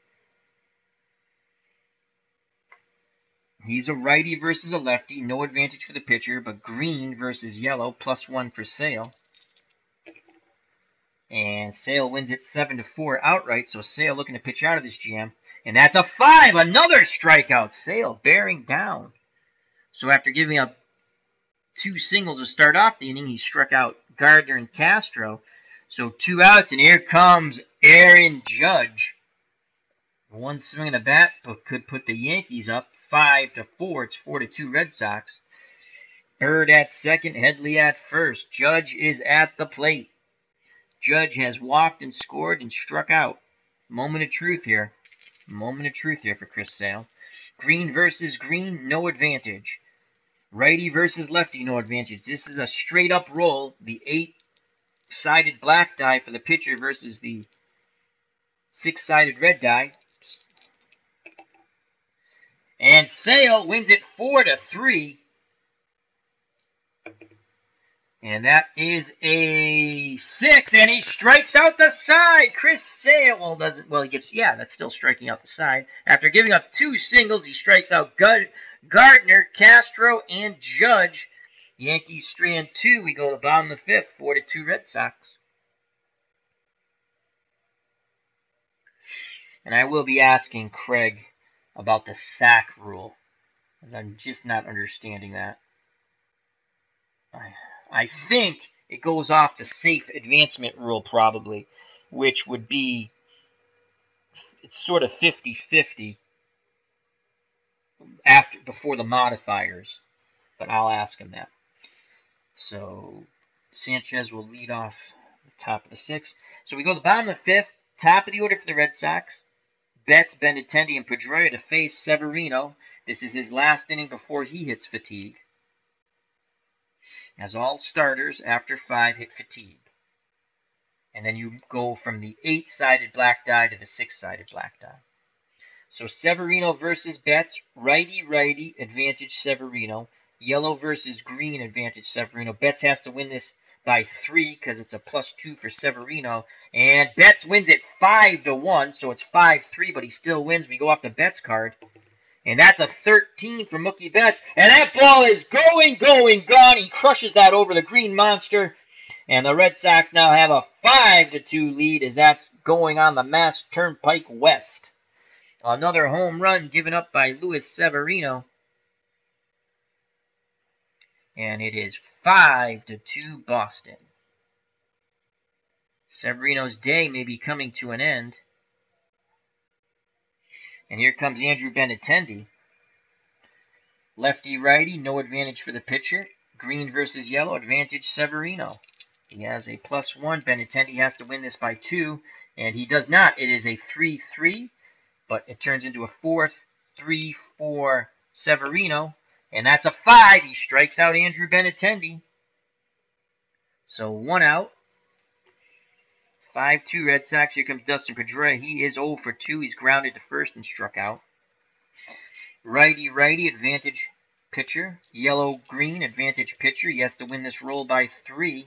He's a righty versus a lefty. No advantage for the pitcher, but green versus yellow. +1 for Sale. And Sale wins it 7-4 outright. So Sale looking to pitch out of this jam. And that's a 5. Another strikeout. Sale bearing down. So after giving up 2 singles to start off the inning, he struck out Gardner and Castro. So 2 outs, and here comes Aaron Judge. One swing of the bat, but could put the Yankees up 5-4. It's 4-2 Red Sox. Bird at second, Headley at first. Judge is at the plate. Judge has walked and scored and struck out. Moment of truth here. Moment of truth here for Chris Sale. Green versus green, no advantage. Righty versus lefty, no advantage. This is a straight-up roll. The 8-sided black die for the pitcher versus the 6-sided red die. And Sale wins it 4-3. And that is a 6, and he strikes out the side. Chris Sale doesn't, he gets, that's still striking out the side. After giving up 2 singles, he strikes out Gardner, Castro, and Judge. Yankees strand 2. We go to the bottom of the 5th, 4-2 Red Sox. And I will be asking Craig about the sack rule, because I'm just not understanding that. I think it goes off the safe advancement rule probably, which would be, it's sort of 50-50 before the modifiers, but I'll ask him that. So Sanchez will lead off the top of the 6th. So we go to the bottom of the 5th, top of the order for the Red Sox. Betts, Benintendi, and Pedroia to face Severino. This is his last inning before he hits fatigue, as all starters after 5 hit fatigue. And then you go from the 8-sided black die to the 6-sided black die. So Severino versus Betts, righty, advantage Severino. Yellow versus green, advantage Severino. Betts has to win this by 3 because it's a +2 for Severino. And Betts wins it 5-1, so it's 5-3, but he still wins. We go off the Betts card. And that's a 13 for Mookie Betts. And that ball is going, gone. He crushes that over the green monster. And the Red Sox now have a 5-2 lead as that's going on the Mass Turnpike West. Another home run given up by Luis Severino. And it is 5-2 Boston. Severino's day may be coming to an end. And here comes Andrew Benintendi. Lefty-righty, no advantage for the pitcher. Green versus yellow, advantage Severino. He has a +1. Benintendi has to win this by 2, and he does not. It is a 3-3, but it turns into a 4-3 for Severino. And that's a 5. He strikes out Andrew Benintendi. So 1 out. 5-2 Red Sox. Here comes Dustin Pedroia. He is 0 for 2. He's grounded to first and struck out. Righty, advantage pitcher. Yellow-green, advantage pitcher. He has to win this roll by 3.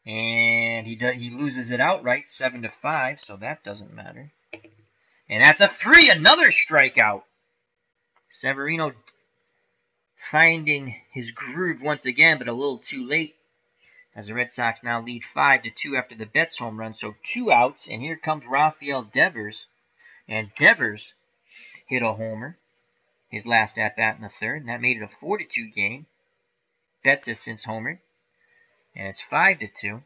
And he loses it outright, 7-5, so that doesn't matter. And that's a 3, another strikeout. Severino finding his groove once again, but a little too late, as the Red Sox now lead 5-2 after the Betts home run. So 2 outs, and here comes Rafael Devers. And Devers hit a homer his last at-bat in the third, and that made it a 4-2 game. Betts has since homered, and it's 5-2.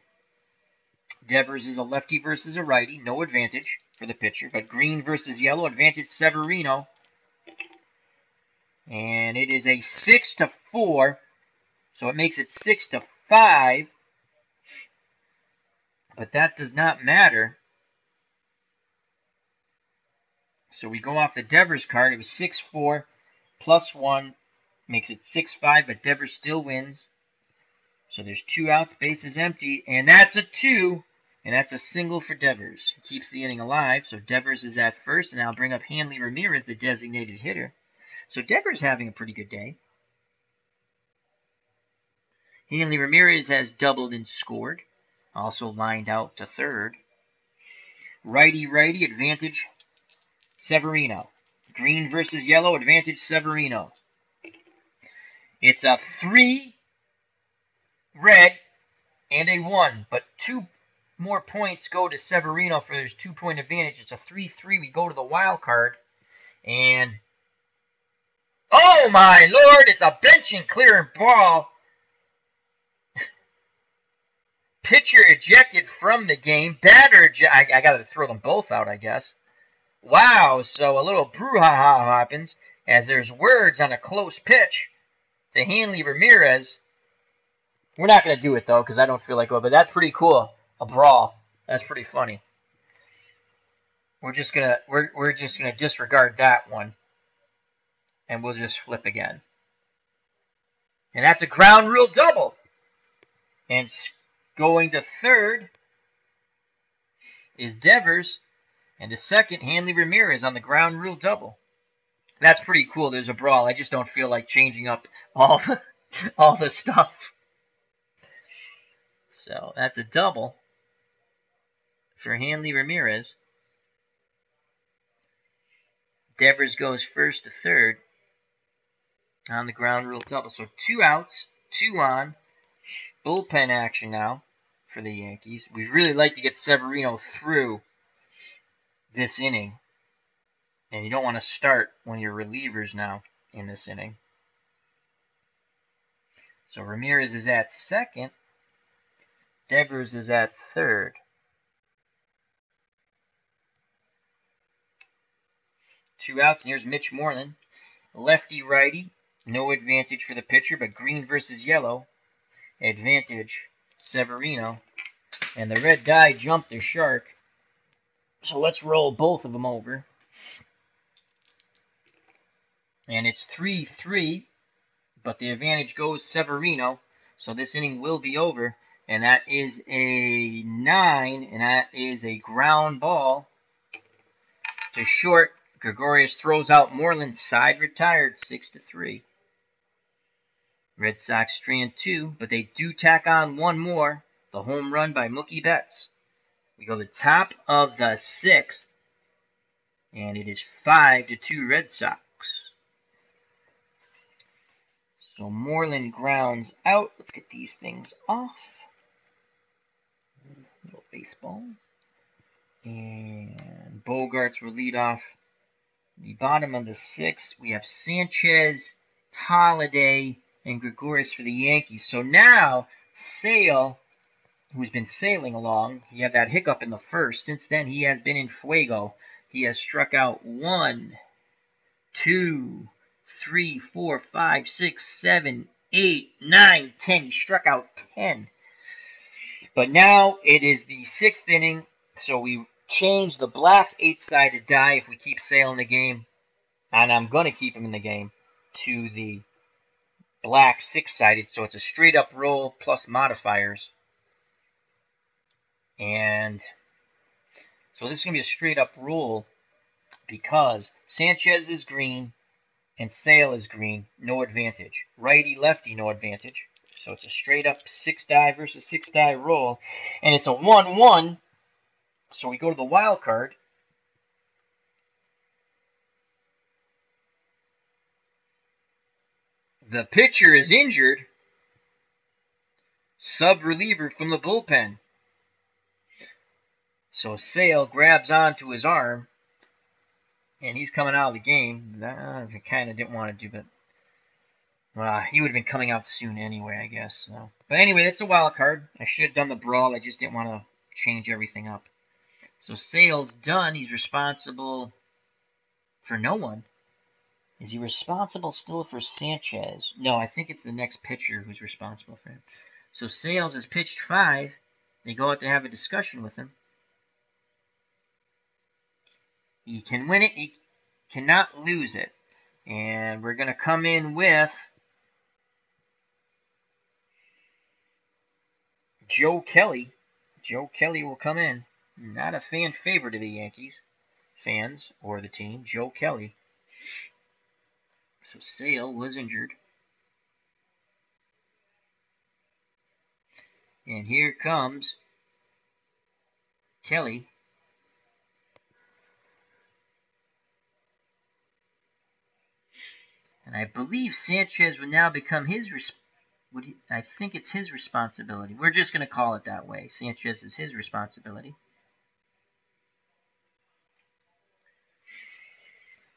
Devers is a lefty versus a righty, no advantage for the pitcher, but green versus yellow, advantage Severino. And it is a 6-4, so it makes it 6-5, but that does not matter. So we go off the Devers card. It was 6-4 plus 1 makes it 6-5, but Devers still wins. So there's 2 outs, bases empty, and that's a 2, and that's a single for Devers. He keeps the inning alive, so Devers is at first, and I'll bring up Hanley Ramirez, the designated hitter. So Devers having a pretty good day. Hanley Ramirez has doubled and scored, also lined out to third. Righty-righty, advantage Severino. Green versus yellow, advantage Severino. It's a 3 red and a 1, but 2 more points go to Severino for his 2-point advantage. It's a 3-3. We go to the wild card, and oh my lord, it's a benching clearing ball. Pitcher ejected from the game. Batter, I got to throw them both out, I guess. Wow, so a little brouhaha happens as there's words on a close pitch to Hanley Ramirez. We're not going to do it, though, because I don't feel like it, but that's pretty cool. A brawl. That's pretty funny. We're just gonna disregard that one, and we'll just flip again. And that's a ground rule double. And going to third is Devers, and to second, Hanley Ramirez on the ground rule double. That's pretty cool. There's a brawl. I just don't feel like changing up all the stuff. So that's a double for Hanley Ramirez. Devers goes first to third on the ground rule double. So 2 outs, 2 on. Bullpen action now for the Yankees. We'd really like to get Severino through this inning. And you don't want to start when you're relievers now in this inning. So Ramirez is at second. Devers is at third. 2 outs, and here's Mitch Moreland. Lefty-righty, no advantage for the pitcher, but green versus yellow, advantage Severino. And the red die jumped the shark. So let's roll both of them over. And it's 3-3, but the advantage goes Severino. So this inning will be over. And that is a 9, and that is a ground ball to short. Gregorius throws out Moreland, side retired, 6-3. Red Sox strand 2, but they do tack on 1 more, the home run by Mookie Betts. We go to the top of the 6th, and it is 5-2 Red Sox. So Moreland grounds out. Let's get these things off. Little baseballs. And Bogarts will lead off the bottom of the 6th. We have Sanchez, Holiday, and Gregorius for the Yankees. So now Sale, who's been sailing along, he had that hiccup in the first. Since then, he has been in fuego. He has struck out 1, 2, 3, 4, 5, 6, 7, 8, 9, 10. He struck out 10. But now it is the 6th inning, so we change the black 8-sided die if we keep Sale in the game, and I'm going to keep him in the game, to the black 6-sided, so it's a straight-up roll plus modifiers. And so this is going to be a straight-up roll because Sanchez is green and Sale is green, no advantage. Righty-lefty, no advantage. So it's a straight-up 6-die versus 6-die roll, and it's a 1-1. So we go to the wild card. The pitcher is injured. Sub-reliever from the bullpen. So Sale grabs onto his arm. And he's coming out of the game. I kind of didn't want to do, but he would have been coming out soon anyway, I guess. So. But anyway, that's a wild card. I should have done the brawl. I just didn't want to change everything up. So Sale's done. He's responsible for no one. Is he responsible still for Sanchez? No, I think it's the next pitcher who's responsible for him. So Sales has pitched 5. They go out to have a discussion with him. He can win it. He cannot lose it. And we're going to come in with Joe Kelly. Joe Kelly will come in. Not a fan favorite of the Yankees fans or the team. Joe Kelly. So Sale was injured. And here comes Kelly. And I believe Sanchez would now become I think it's his responsibility. We're just going to call it that way. Sanchez is his responsibility.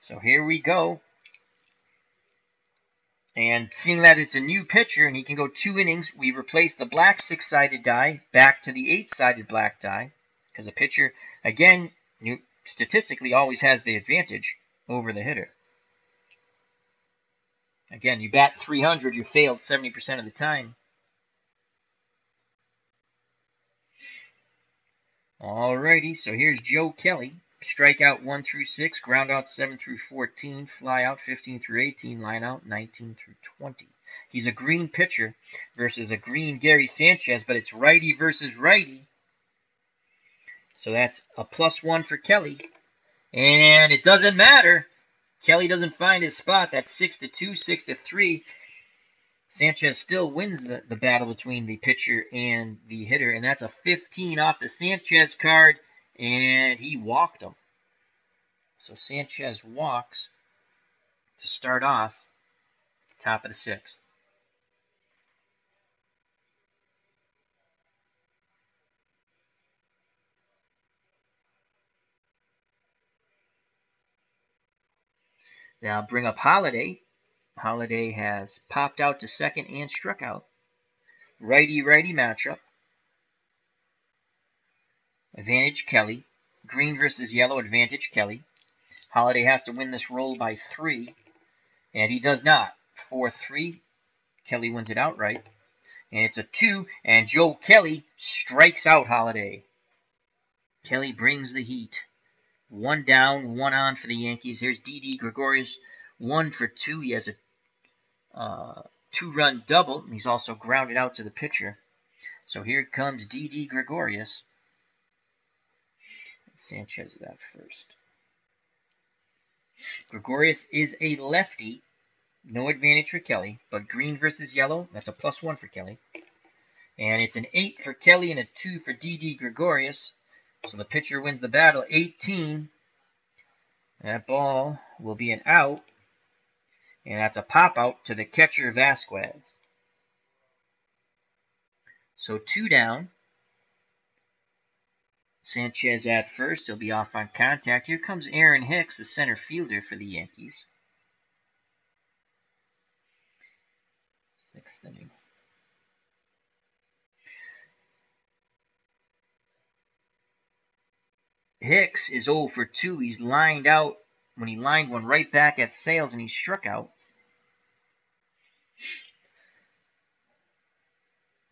So here we go. And seeing that it's a new pitcher and he can go 2 innings, we replace the black 6-sided die back to the 8-sided black die. Because the pitcher, again, statistically always has the advantage over the hitter. Again, you bat 300, you failed 70% of the time. Alrighty, so here's Joe Kelly. Strikeout 1 through 6, ground out 7 through 14, fly out 15 through 18, line out 19 through 20. He's a green pitcher versus a green Gary Sanchez, but it's righty versus righty. So that's a +1 for Kelly. And it doesn't matter. Kelly doesn't find his spot. That's 6-2, 6-3. Sanchez still wins the battle between the pitcher and the hitter, and that's a 15 off the Sanchez card, and he walked him. So Sanchez walks to start off top of the 6th. Now bring up Holiday. Holiday has popped out to second and struck out. Righty-righty matchup. Advantage Kelly. Green versus yellow, advantage Kelly. Holiday has to win this roll by 3, and he does not. 4-3. Kelly wins it outright. And it's a 2, and Joe Kelly strikes out Holiday. Kelly brings the heat. 1 down, 1 on for the Yankees. Here's Didi Gregorius, 1 for 2. He has a 2-run double. He's also grounded out to the pitcher. So here comes Didi Gregorius. Sanchez that first. Gregorius is a lefty. No advantage for Kelly, but green versus yellow, that's a +1 for Kelly. And it's an 8 for Kelly and a 2 for Didi Gregorius. So the pitcher wins the battle, 18. That ball will be an out. And that's a pop-out to the catcher, Vasquez. So 2 down. Sanchez at first. He'll be off on contact. Here comes Aaron Hicks, the center fielder for the Yankees. 6th inning. Hicks is 0 for 2. He's lined out when he lined one right back at Sales, and he struck out.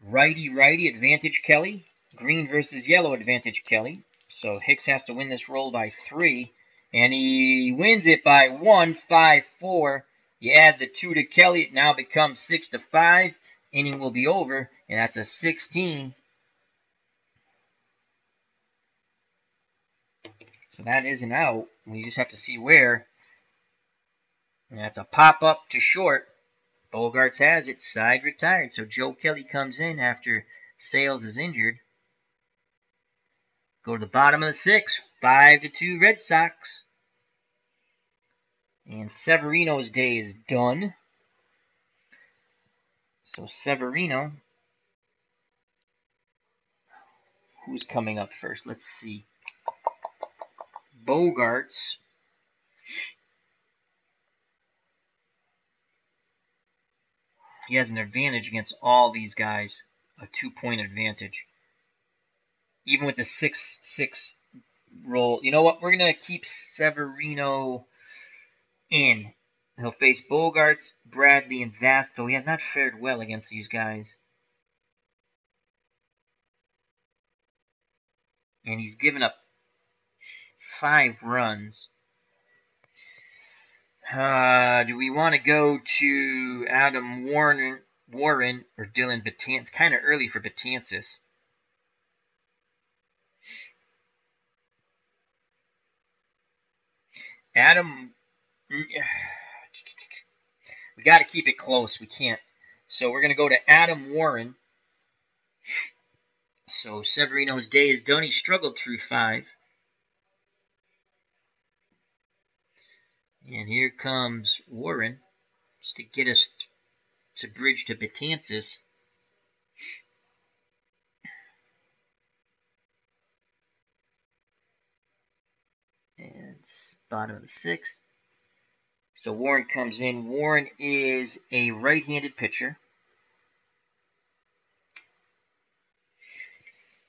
Righty-righty, advantage Kelly. Green versus yellow, advantage Kelly. So Hicks has to win this roll by 3. And he wins it by 1, 5-4. You add the 2 to Kelly, it now becomes 6-5. Inning will be over, and that's a 16. So that is an out. We just have to see where. And that's a pop-up to short. Bogarts has it, side retired. So Joe Kelly comes in after Sales is injured. Go to the bottom of the 6th, 5-2 Red Sox. And Severino's day is done. So Severino, who's coming up first? Let's see. Bogarts He has an advantage against all these guys, a 2-point advantage. Even with the 6-6 roll. You know what? We're going to keep Severino in. He'll face Bogarts, Bradley, and Vast, though he has not fared well against these guys. And he's given up 5 runs. Do we want to go to Adam Warren or Dylan Betances? It's kind of early for Betances. Adam, we got to keep it close. We can't. So we're going to go to Adam Warren. So Severino's day is done. He struggled through 5. And here comes Warren just to get us to bridge to Betances. And bottom of the 6th. So Warren comes in. Warren is a right-handed pitcher.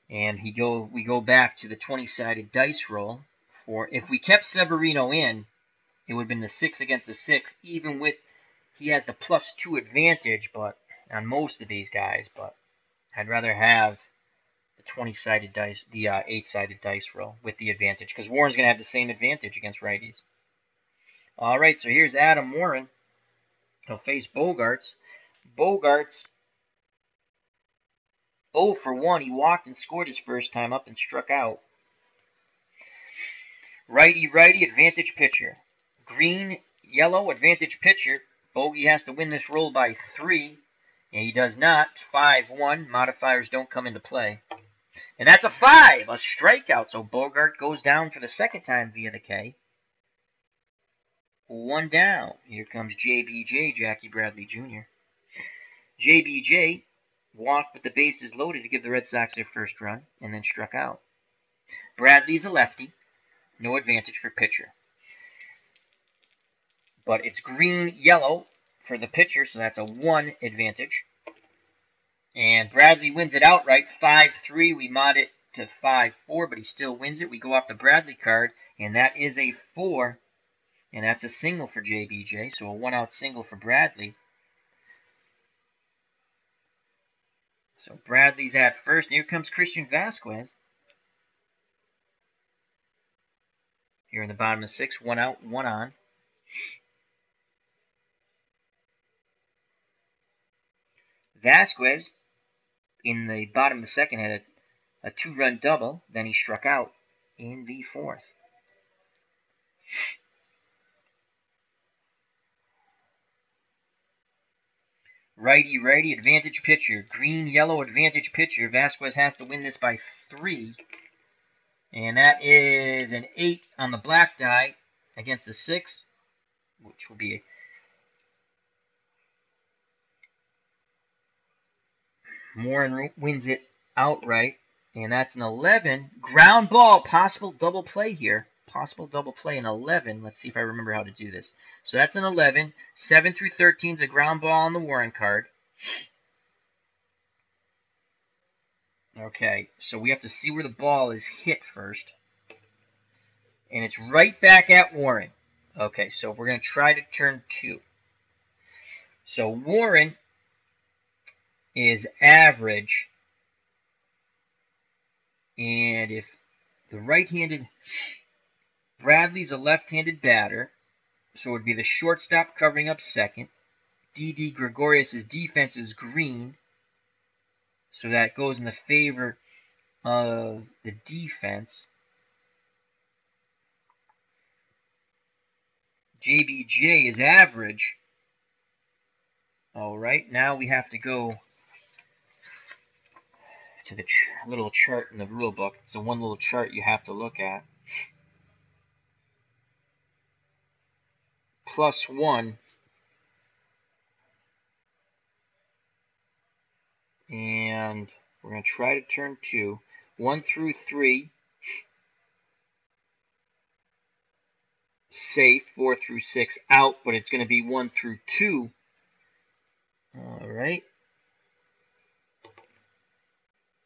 And we go back to the 20-sided dice roll. For if we kept Severino in, it would have been the 6 against the 6, even with he has the +2 advantage, but on most of these guys. But I'd rather have the 20-sided dice, the 8-sided dice roll with the advantage, because Warren's going to have the same advantage against righties. All right, so here's Adam Warren. He'll face Bogarts. Bogarts 0 for 1. He walked and scored his first time up and struck out. Righty, advantage pitcher. Green, yellow, advantage pitcher. Bogey has to win this roll by 3, and he does not. 5-1. Modifiers don't come into play. And that's a 5, a strikeout. So Bogart goes down for the second time via the K. 1 down. Here comes JBJ, Jackie Bradley Jr. JBJ walked with the bases loaded to give the Red Sox their first run, and then struck out. Bradley's a lefty. No advantage for pitcher. But it's green-yellow for the pitcher, so that's a 1 advantage. And Bradley wins it outright, 5-3. We mod it to 5-4, but he still wins it. We go off the Bradley card, and that is a 4. And that's a single for JBJ, so a 1-out single for Bradley. So Bradley's at first, and here comes Christian Vasquez. Here in the bottom of the 6th, 1 out, 1 on. Vasquez, in the bottom of the 2nd, had a 2-run double. Then he struck out in the 4th. Righty, advantage pitcher. Green-yellow, advantage pitcher. Vasquez has to win this by 3. And that is an 8 on the black die against the 6, which will be Morin wins it outright, and that's an 11. Ground ball, possible double play here. Possible double play, an 11. Let's see if I remember how to do this. So that's an 11. 7 through 13 is a ground ball on the Warren card. Okay, so we have to see where the ball is hit first. And it's right back at Warren. Okay, so we're going to try to turn 2. So Warren is average. And if the right-handed... Bradley's a left-handed batter, so it would be the shortstop covering up second. D.D. Gregorius' defense is green, so that goes in the favor of the defense. JBJ is average. All right, now we have to go to the little chart in the rule book. It's the one little chart you have to look at. +1. And we're going to try to turn 2. 1 through 3. safe, 4 through 6 out, but it's going to be 1 through 2. All right.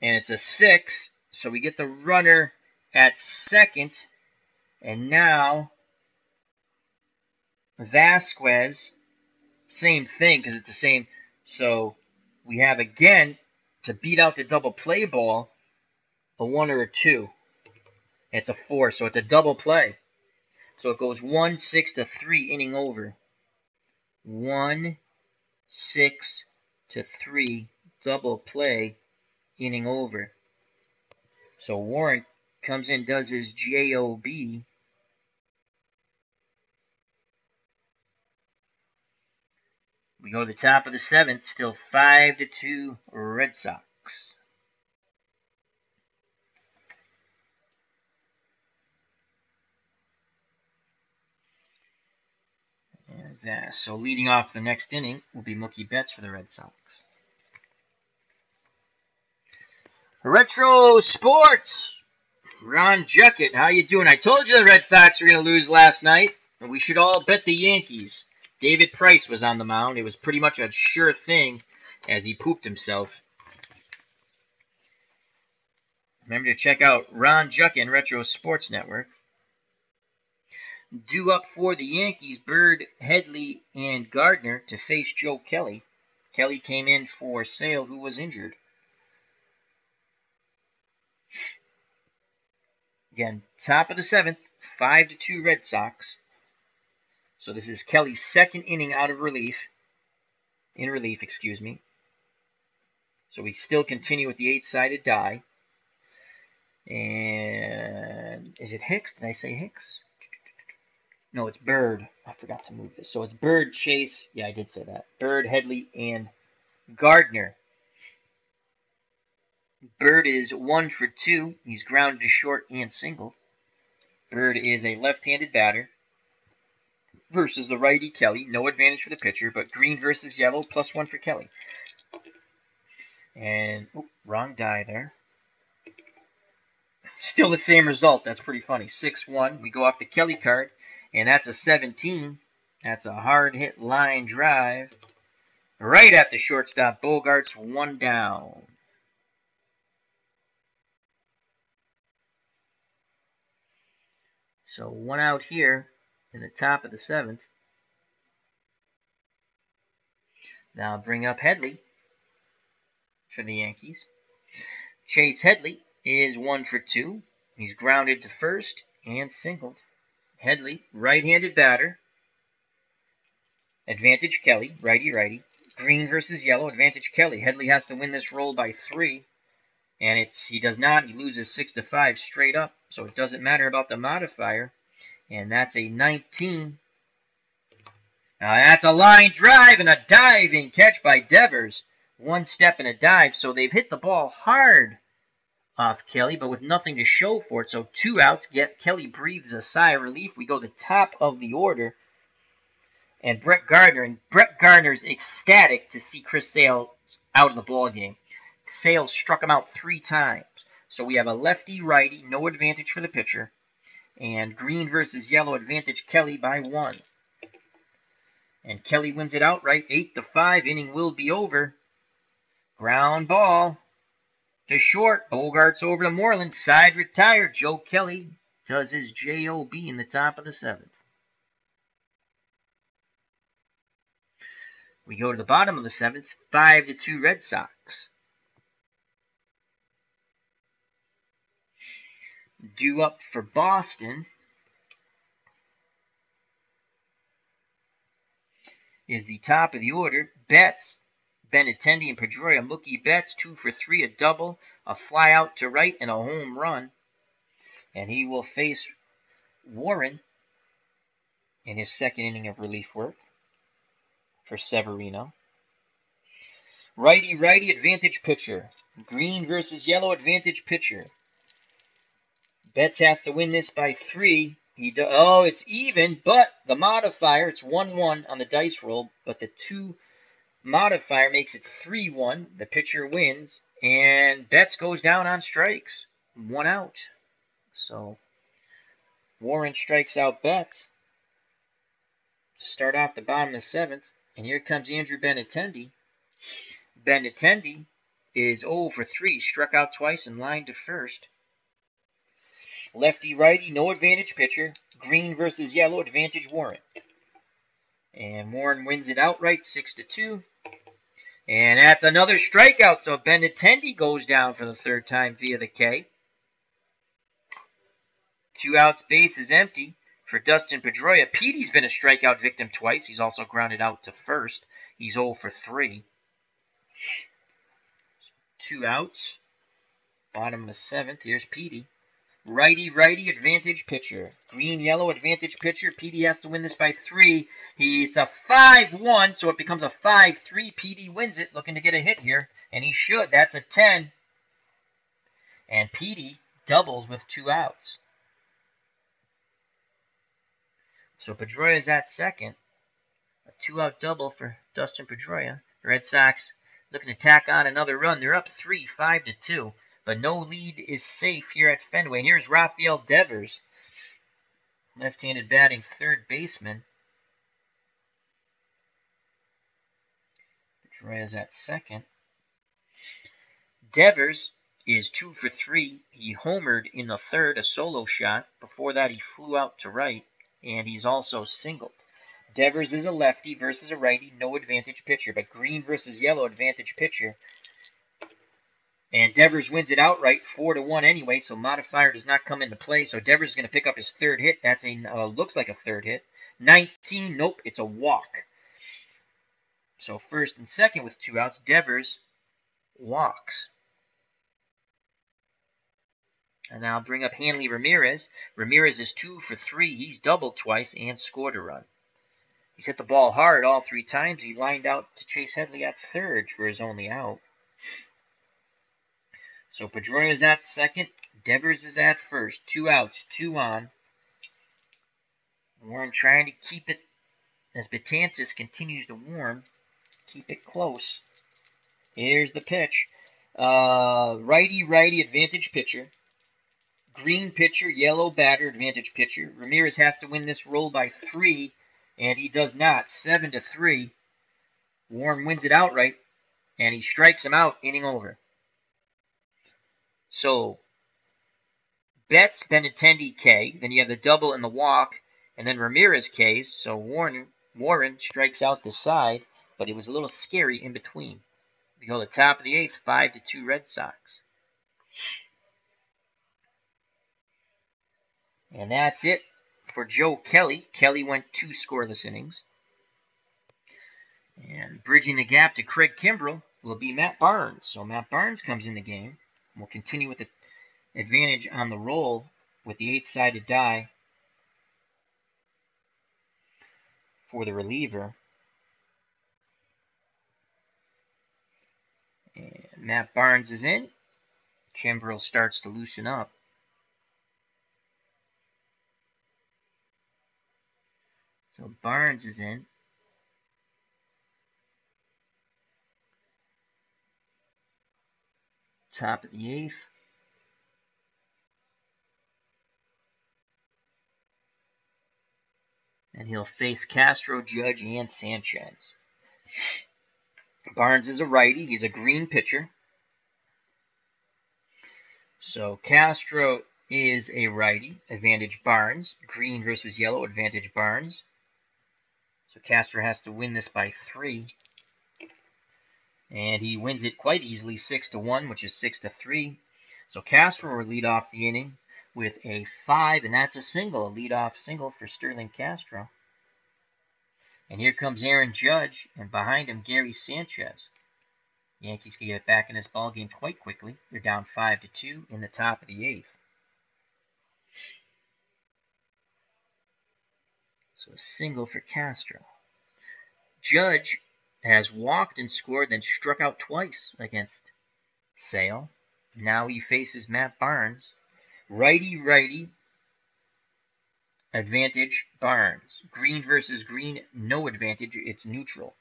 And it's a 6, so we get the runner at second. And now Vasquez, same thing because it's the same. So we have again to beat out the double play ball, a 1 or a 2. It's a 4, so it's a double play. So it goes 1, 6 to 3 inning over. 1, 6 to 3 double play inning over. So Warren comes in, does his JOB. We go to the top of the 7th, still 5-2 Red Sox. And so leading off the next inning will be Mookie Betts for the Red Sox. Retro Sports. Ron Juckett, how you doing? I told you the Red Sox were going to lose last night, and we should all bet the Yankees. David Price was on the mound. It was pretty much a sure thing as he pooped himself. Remember to check out Ron Juckett and Retro Sports Network. Due up for the Yankees, Bird, Headley, and Gardner to face Joe Kelly. Kelly came in for Sale, who was injured. Again, top of the 7th, 5-2 Red Sox. So this is Kelly's second inning out of relief. In relief, excuse me. So we still continue with the 8-sided die. And is it Hicks? Did I say Hicks? No, it's Bird. I forgot to move this. So it's Bird, Chase. Yeah, I did say that. Bird, Headley, and Gardner. Bird is 1 for 2. He's grounded to short and singled. Bird is a left-handed batter versus the righty Kelly. No advantage for the pitcher, but green versus yellow, +1 for Kelly. And, wrong die there. Still the same result. That's pretty funny. 6-1. We go off the Kelly card, and that's a 17. That's a hard-hit line drive. Right at the shortstop. Bogarts, 1 down. So 1 out here in the top of the 7th. Now bring up Headley for the Yankees. Chase Headley is 1 for 2. He's grounded to first and singled. Headley, right-handed batter. Advantage Kelly, righty-righty. Green versus yellow, advantage Kelly. Headley has to win this roll by 3. And he does not. He loses 6-5 straight up. So it doesn't matter about the modifier. And that's a 19. Now that's a line drive and a diving catch by Devers. 1 step and a dive. So they've hit the ball hard off Kelly, but with nothing to show for it. So 2 outs. Kelly breathes a sigh of relief. We go to the top of the order. And Brett Gardner's ecstatic to see Chris Sale out of the ball game. Sale struck him out 3 times. So we have a lefty-righty, no advantage for the pitcher. And green versus yellow, advantage Kelly by 1. And Kelly wins it outright, 8-5. Inning will be over. Ground ball to short. Bogarts over to Moreland. Side retired. Joe Kelly does his JOB in the top of the 7th. We go to the bottom of the 7th, 5-2 Red Sox. Due up for Boston is the top of the order. Betts, Benintendi, and Pedroia. Mookie Betts, 2 for 3, a double, a fly out to right, and a home run. And he will face Warren in his second inning of relief work for Severino. Righty-righty, advantage pitcher. Green versus yellow, advantage pitcher. Betts has to win this by 3. It's even, but the modifier, it's 1-1 on the dice roll, but the 2 modifier makes it 3-1. The pitcher wins, and Betts goes down on strikes. 1 out. So Warren strikes out Betts. to start off the bottom of the 7th. And here comes Andrew Benintendi. Benintendi is 0 for 3, struck out twice and lined to first. Lefty-righty, no advantage pitcher. Green versus yellow, advantage Warren. And Warren wins it outright, 6-2. And that's another strikeout, so Benintendi goes down for the 3rd time via the K. 2 outs, base is empty for Dustin Pedroia. Petey's been a strikeout victim twice. He's also grounded out to first. He's 0 for 3. 2 outs. Bottom of the 7th. Here's Petey. Righty-righty advantage pitcher. Green-yellow advantage pitcher. Petey has to win this by 3. It's a 5-1, so it becomes a 5-3. Petey wins it, looking to get a hit here. And he should. That's a 10. And Petey doubles with 2 outs. So Pedroia is at second. A 2-out double for Dustin Pedroia. The Red Sox looking to tack on another run. They're up 3, 5-2. But no lead is safe here at Fenway. And here's Rafael Devers, left-handed batting 3rd baseman. Pedroia's at second. Devers is 2 for 3. He homered in the 3rd, a solo shot. Before that, he flew out to right, and he's also singled. Devers is a lefty versus a righty, no advantage pitcher, but green versus yellow advantage pitcher. And Devers wins it outright, 4-1 anyway, so modifier does not come into play. So Devers is going to pick up his 3rd hit. That's a looks like a 3rd hit. 19, nope, it's a walk. So 1st and 2nd with 2 outs, Devers walks. And now I'll bring up Hanley Ramirez. Ramirez is 2 for 3. He's doubled twice and scored a run. He's hit the ball hard all 3 times. He lined out to Chase Headley at 3rd for his only out. So Pedroia is at second. Devers is at first. 2 outs, 2 on. Warren trying to keep it as Betances continues to warm. Keep it close. Here's the pitch. Righty-righty advantage pitcher. Green pitcher, yellow batter, advantage pitcher. Ramirez has to win this roll by 3, and he does not. 7-3. Warren wins it outright, and he strikes him out, inning over. So, Betts, Benintendi, K. Then you have the double and the walk, and then Ramirez Ks. So Warren strikes out the side, but it was a little scary in between. We go to the top of the 8th, 5-2 Red Sox. And that's it for Joe Kelly. Kelly went 2 scoreless innings. And bridging the gap to Craig Kimbrell will be Matt Barnes. So Matt Barnes comes in the game. We'll continue with the advantage on the roll with the 8-sided die for the reliever. And Matt Barnes is in. Kimbrell starts to loosen up. So Barnes is in. Top of the 8th. And he'll face Castro, Judge, and Sanchez. Barnes is a righty. He's a green pitcher. So Castro is a righty. Advantage Barnes. Green versus yellow. Advantage Barnes. So Castro has to win this by 3. And he wins it quite easily, 6-1, which is 6-3. So Castro will lead off the inning with a 5, and that's a single, a leadoff single for Sterling Castro. And here comes Aaron Judge, and behind him, Gary Sanchez. Yankees can get back in this ballgame quite quickly. They're down 5-2 in the top of the 8th. So a single for Castro. Judge has walked and scored, then struck out twice against Sale. Now he faces Matt Barnes. Righty-righty, advantage Barnes. Green versus green, no advantage. It's neutral.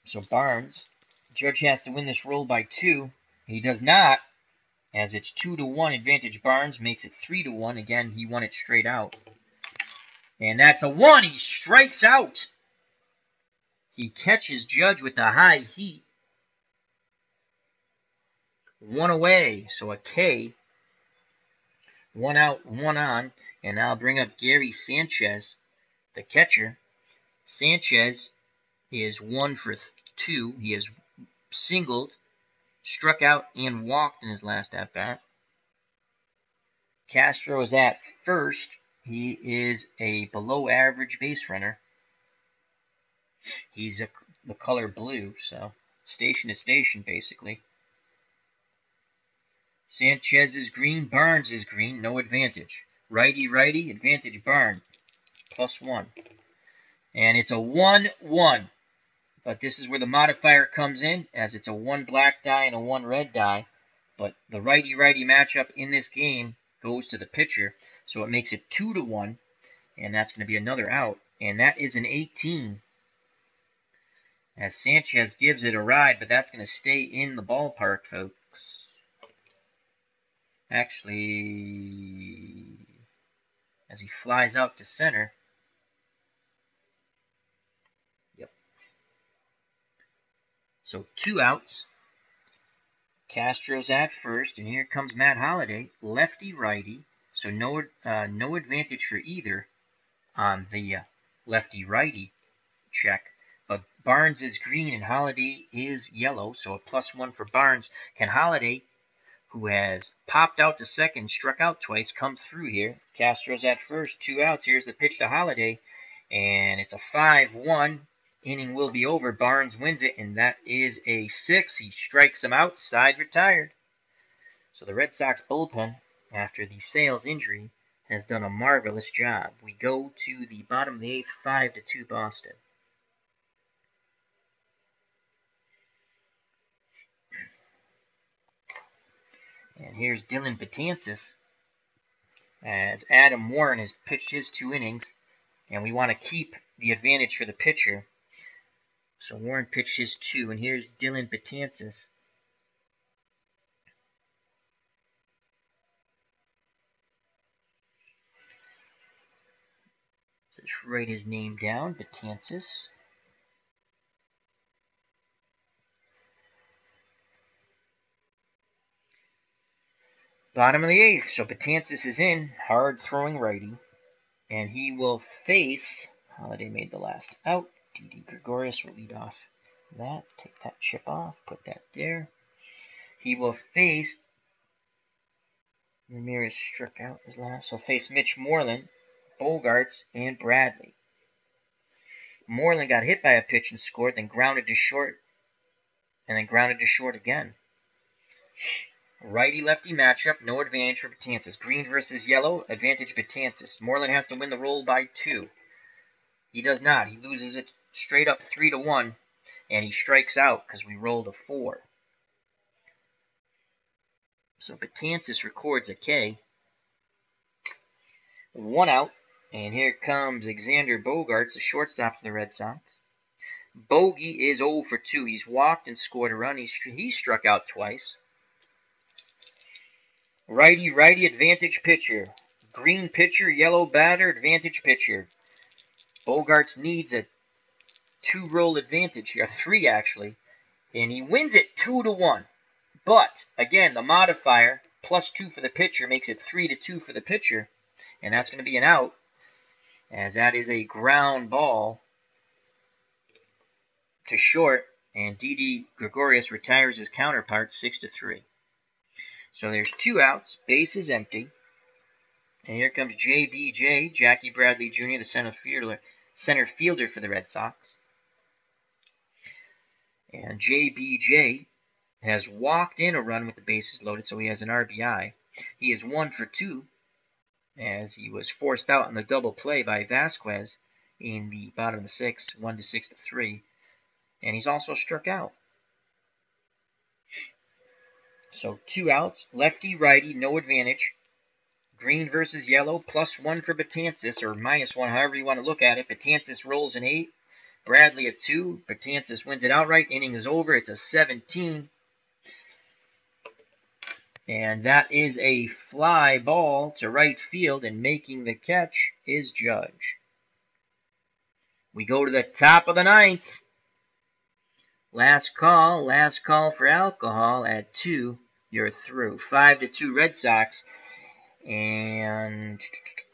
So Barnes, Judge has to win this roll by 2. He does not, as it's 2-1 advantage Barnes, makes it 3-1. Again, he won it straight out. And that's a 1. He strikes out. He catches Judge with the high heat. 1 away, so a K. 1 out, 1 on. And now I'll bring up Gary Sanchez, the catcher. Sanchez is 1 for 2. He has singled, struck out, and walked in his last at-bat. Castro is at first. He is a below-average base runner. He's the color blue, so station to station, basically. Sanchez is green. Barnes is green. No advantage. Righty, advantage Barnes. +1. And it's a 1-1. But this is where the modifier comes in, as it's a 1 black die and a 1 red die. But the righty-righty matchup in this game goes to the pitcher, so it makes it 2-1, and that's going to be another out. And that is an 18. As Sanchez gives it a ride, but that's going to stay in the ballpark, folks. Actually, as he flies out to center. Yep. So 2 outs. Castro's at first, and here comes Matt Holliday, lefty-righty, so no advantage for either on the lefty-righty check. But Barnes is green and Holliday is yellow, so a +1 for Barnes. Can Holliday, who has popped out to second, struck out twice, come through here? Castro's at first, 2 outs. Here's the pitch to Holliday, and it's a 5-1. Inning will be over. Barnes wins it, and that is a 6. He strikes him out. Side retired. So the Red Sox bullpen, after the Sales injury, has done a marvelous job. We go to the bottom of the 8th, 5-2 Boston. And here's Dylan Betances, as Adam Warren has pitched his 2 innings, and we want to keep the advantage for the pitcher. So Warren pitched his 2, and here's Dylan Betances. So just write his name down, Betances. Bottom of the 8th, so Betances is in, hard-throwing righty, and he will face, Holliday made the last out, Didi Gregorius will lead off that, take that chip off, put that there. He will face, Ramirez struck out his last, he'll face Mitch Moreland, Bogarts, and Bradley. Moreland got hit by a pitch and scored, then grounded to short, and then grounded to short again. Righty-lefty matchup, no advantage for Betances. Green versus yellow, advantage Betances. Moreland has to win the roll by 2. He does not. He loses it straight up 3-1, and he strikes out because we rolled a 4. So Betances records a K. 1 out, and here comes Xander Bogaerts, the shortstop for the Red Sox. Bogey is 0 for 2. He's walked and scored a run. He struck out twice. Righty advantage pitcher. Green pitcher, yellow batter, advantage pitcher. Bogarts needs a 2-roll advantage here, 3 actually, and he wins it 2-1. But again, the modifier +2 for the pitcher makes it 3-2 for the pitcher, and that's going to be an out, as that is a ground ball to short, and Didi Gregorius retires his counterpart 6-3. So there's 2 outs, base is empty. And here comes JBJ, Jackie Bradley Jr., the center fielder for the Red Sox. And JBJ has walked in a run with the bases loaded, so he has an RBI. He is 1 for 2, as he was forced out on the double play by Vasquez in the bottom of the 6th, 1-6-3. And he's also struck out. So 2 outs, lefty-righty, no advantage. Green versus yellow, +1 for Betances, or -1, however you want to look at it. Betances rolls an 8, Bradley a 2. Betances wins it outright. Inning is over. It's a 17. And that is a fly ball to right field, and making the catch is Judge. We go to the top of the ninth. Last call for alcohol at 2. You're through. 5-2 Red Sox. And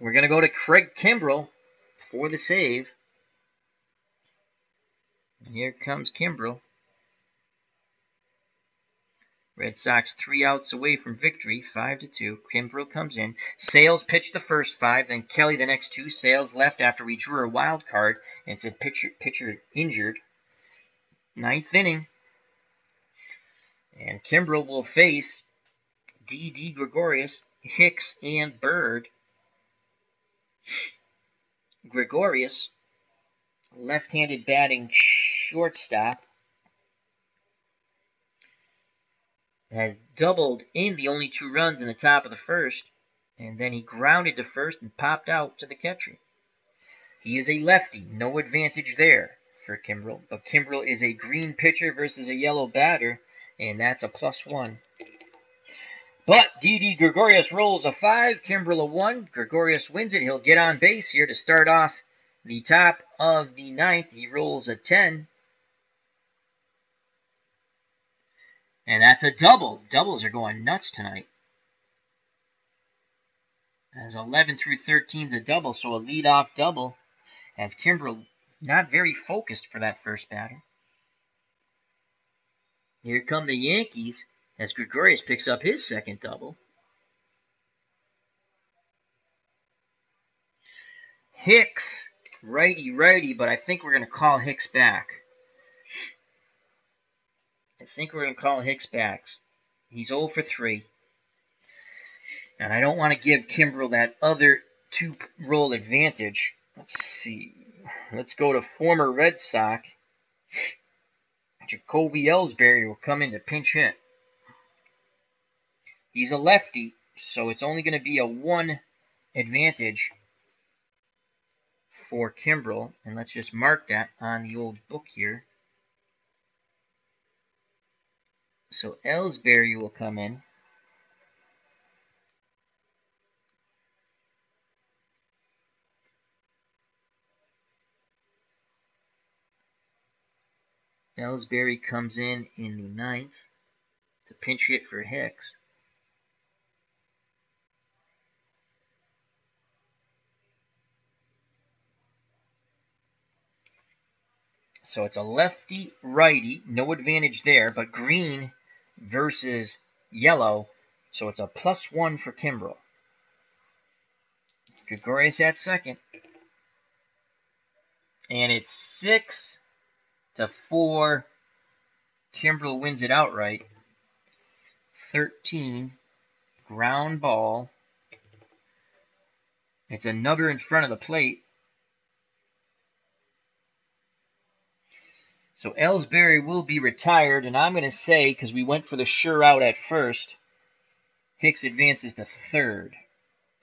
we're going to go to Craig Kimbrell for the save. Here comes Kimbrell. Red Sox 3 outs away from victory, 5-2. Kimbrell comes in. Sales pitched the first 5, then Kelly the next 2. Sales left after we drew a wild card and said pitcher injured. 9th inning. And Kimbrell will face D.D. Gregorius, Hicks, and Bird. Gregorius, left-handed batting shortstop, has doubled in the only 2 runs in the top of the first, and then he grounded to first and popped out to the catcher. He is a lefty, no advantage there for Kimbrell, but Kimbrell is a green pitcher versus a yellow batter, and that's a +1. But D.D. Gregorius rolls a 5, Kimbrell a 1. Gregorius wins it. He'll get on base here to start off the top of the 9th. He rolls a 10. And that's a double. Doubles are going nuts tonight. As 11 through 13 is a double, so a leadoff double. As Kimbrell not very focused for that first batter. Here come the Yankees as Gregorius picks up his second double. Hicks, righty, but I think we're going to call Hicks back. He's 0 for 3. And I don't want to give Kimbrell that other 2-roll advantage. Let's see. Let's go to former Red Sox. Jacoby Ellsbury will come in to pinch hit. He's a lefty, so it's only going to be a 1 advantage for Kimbrell. And let's just mark that on the old book here. So Ellsbury will come in. Ellsbury comes in the 9th to pinch hit for Hicks. So it's a lefty-righty, no advantage there, but green versus yellow, so it's a +1 for Kimbrell. Gregorius at second. And it's 6-4. Kimbrell wins it outright. 13, ground ball. It's a nubber in front of the plate. So Ellsbury will be retired, and I'm going to say, because we went for the sure out at first, Hicks advances to third.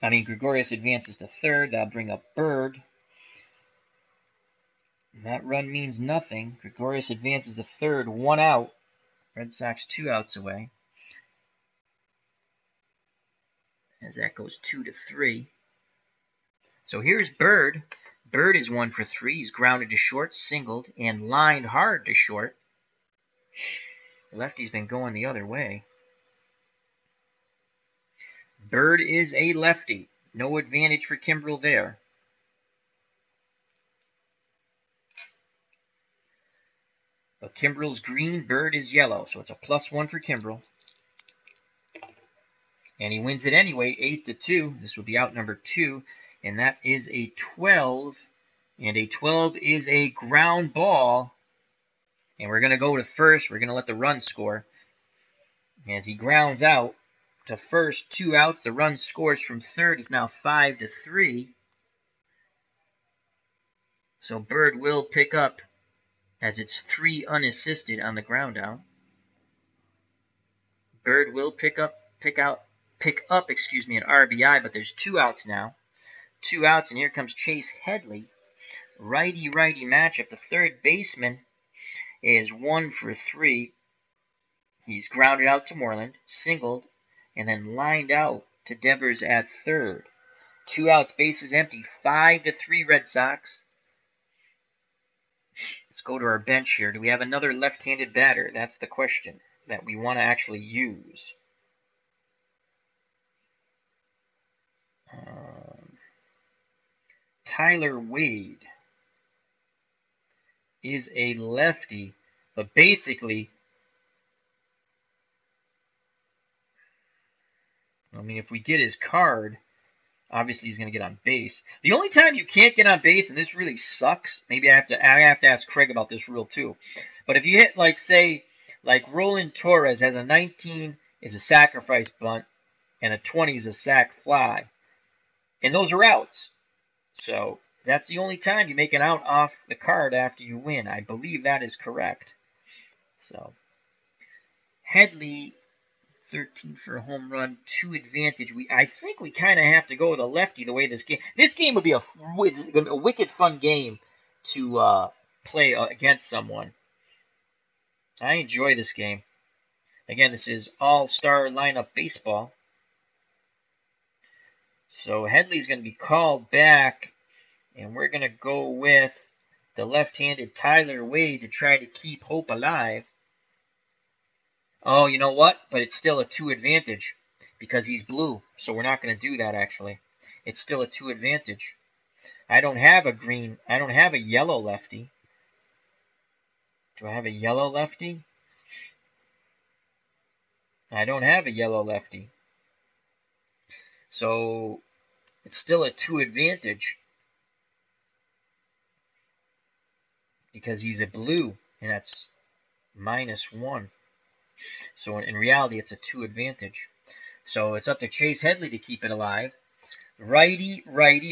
Gregorius advances to third. That'll bring up Bird. And that run means nothing. Gregorius advances to third, 1 out. Red Sox 2 outs away. As that goes 2-3. So here's Bird. Bird is 1 for 3. He's grounded to short, singled, and lined hard to short. The lefty's been going the other way. Bird is a lefty. No advantage for Kimbrell there. But Kimbrell's green, Bird is yellow, so it's a +1 for Kimbrell. And he wins it anyway, 8-2. This will be out number 2. And that is a 12. And a 12 is a ground ball. And we're going to go to first. We're going to let the run score. As he grounds out to first, 2 outs. The run scores from third is now 5-3. So Bird will pick up, as it's 3 unassisted on the ground out. Bird will pick up an RBI, but there's 2 outs now. 2 outs, and here comes Chase Headley. Righty-righty matchup. The third baseman is 1 for 3. He's grounded out to Moreland, singled, and then lined out to Devers at third. 2 outs, bases empty. 5-3 Red Sox. Let's go to our bench here. Do we have another left-handed batter? That's the question that we want to actually use. Tyler Wade is a lefty, but basically, I mean, if we get his card, obviously he's going to get on base. The only time you can't get on base, and this really sucks, maybe I have to ask Craig about this rule too, but if you hit, like, say, like Roland Torres has a 19 is a sacrifice bunt, and a 20 is a sac fly, and those are outs. So that's the only time you make an out off the card after you win. I believe that is correct. So Headley, 13 for a home run, 2 advantage. I think we kind of have to go with a lefty the way this game would be a wicked fun game to play against someone. I enjoy this game. Again, this is all-star lineup baseball. So Headley's going to be called back, and we're going to go with the left-handed Tyler Wade to try to keep hope alive. Oh, you know what? But it's still a 2 advantage because he's blue, so we're not going to do that, actually. It's still a 2 advantage. I don't have a yellow lefty. Do I have a yellow lefty? I don't have a yellow lefty. So it's still a 2 advantage because he's a blue, and that's -1. So in reality, it's a 2 advantage. So it's up to Chase Headley to keep it alive. Righty,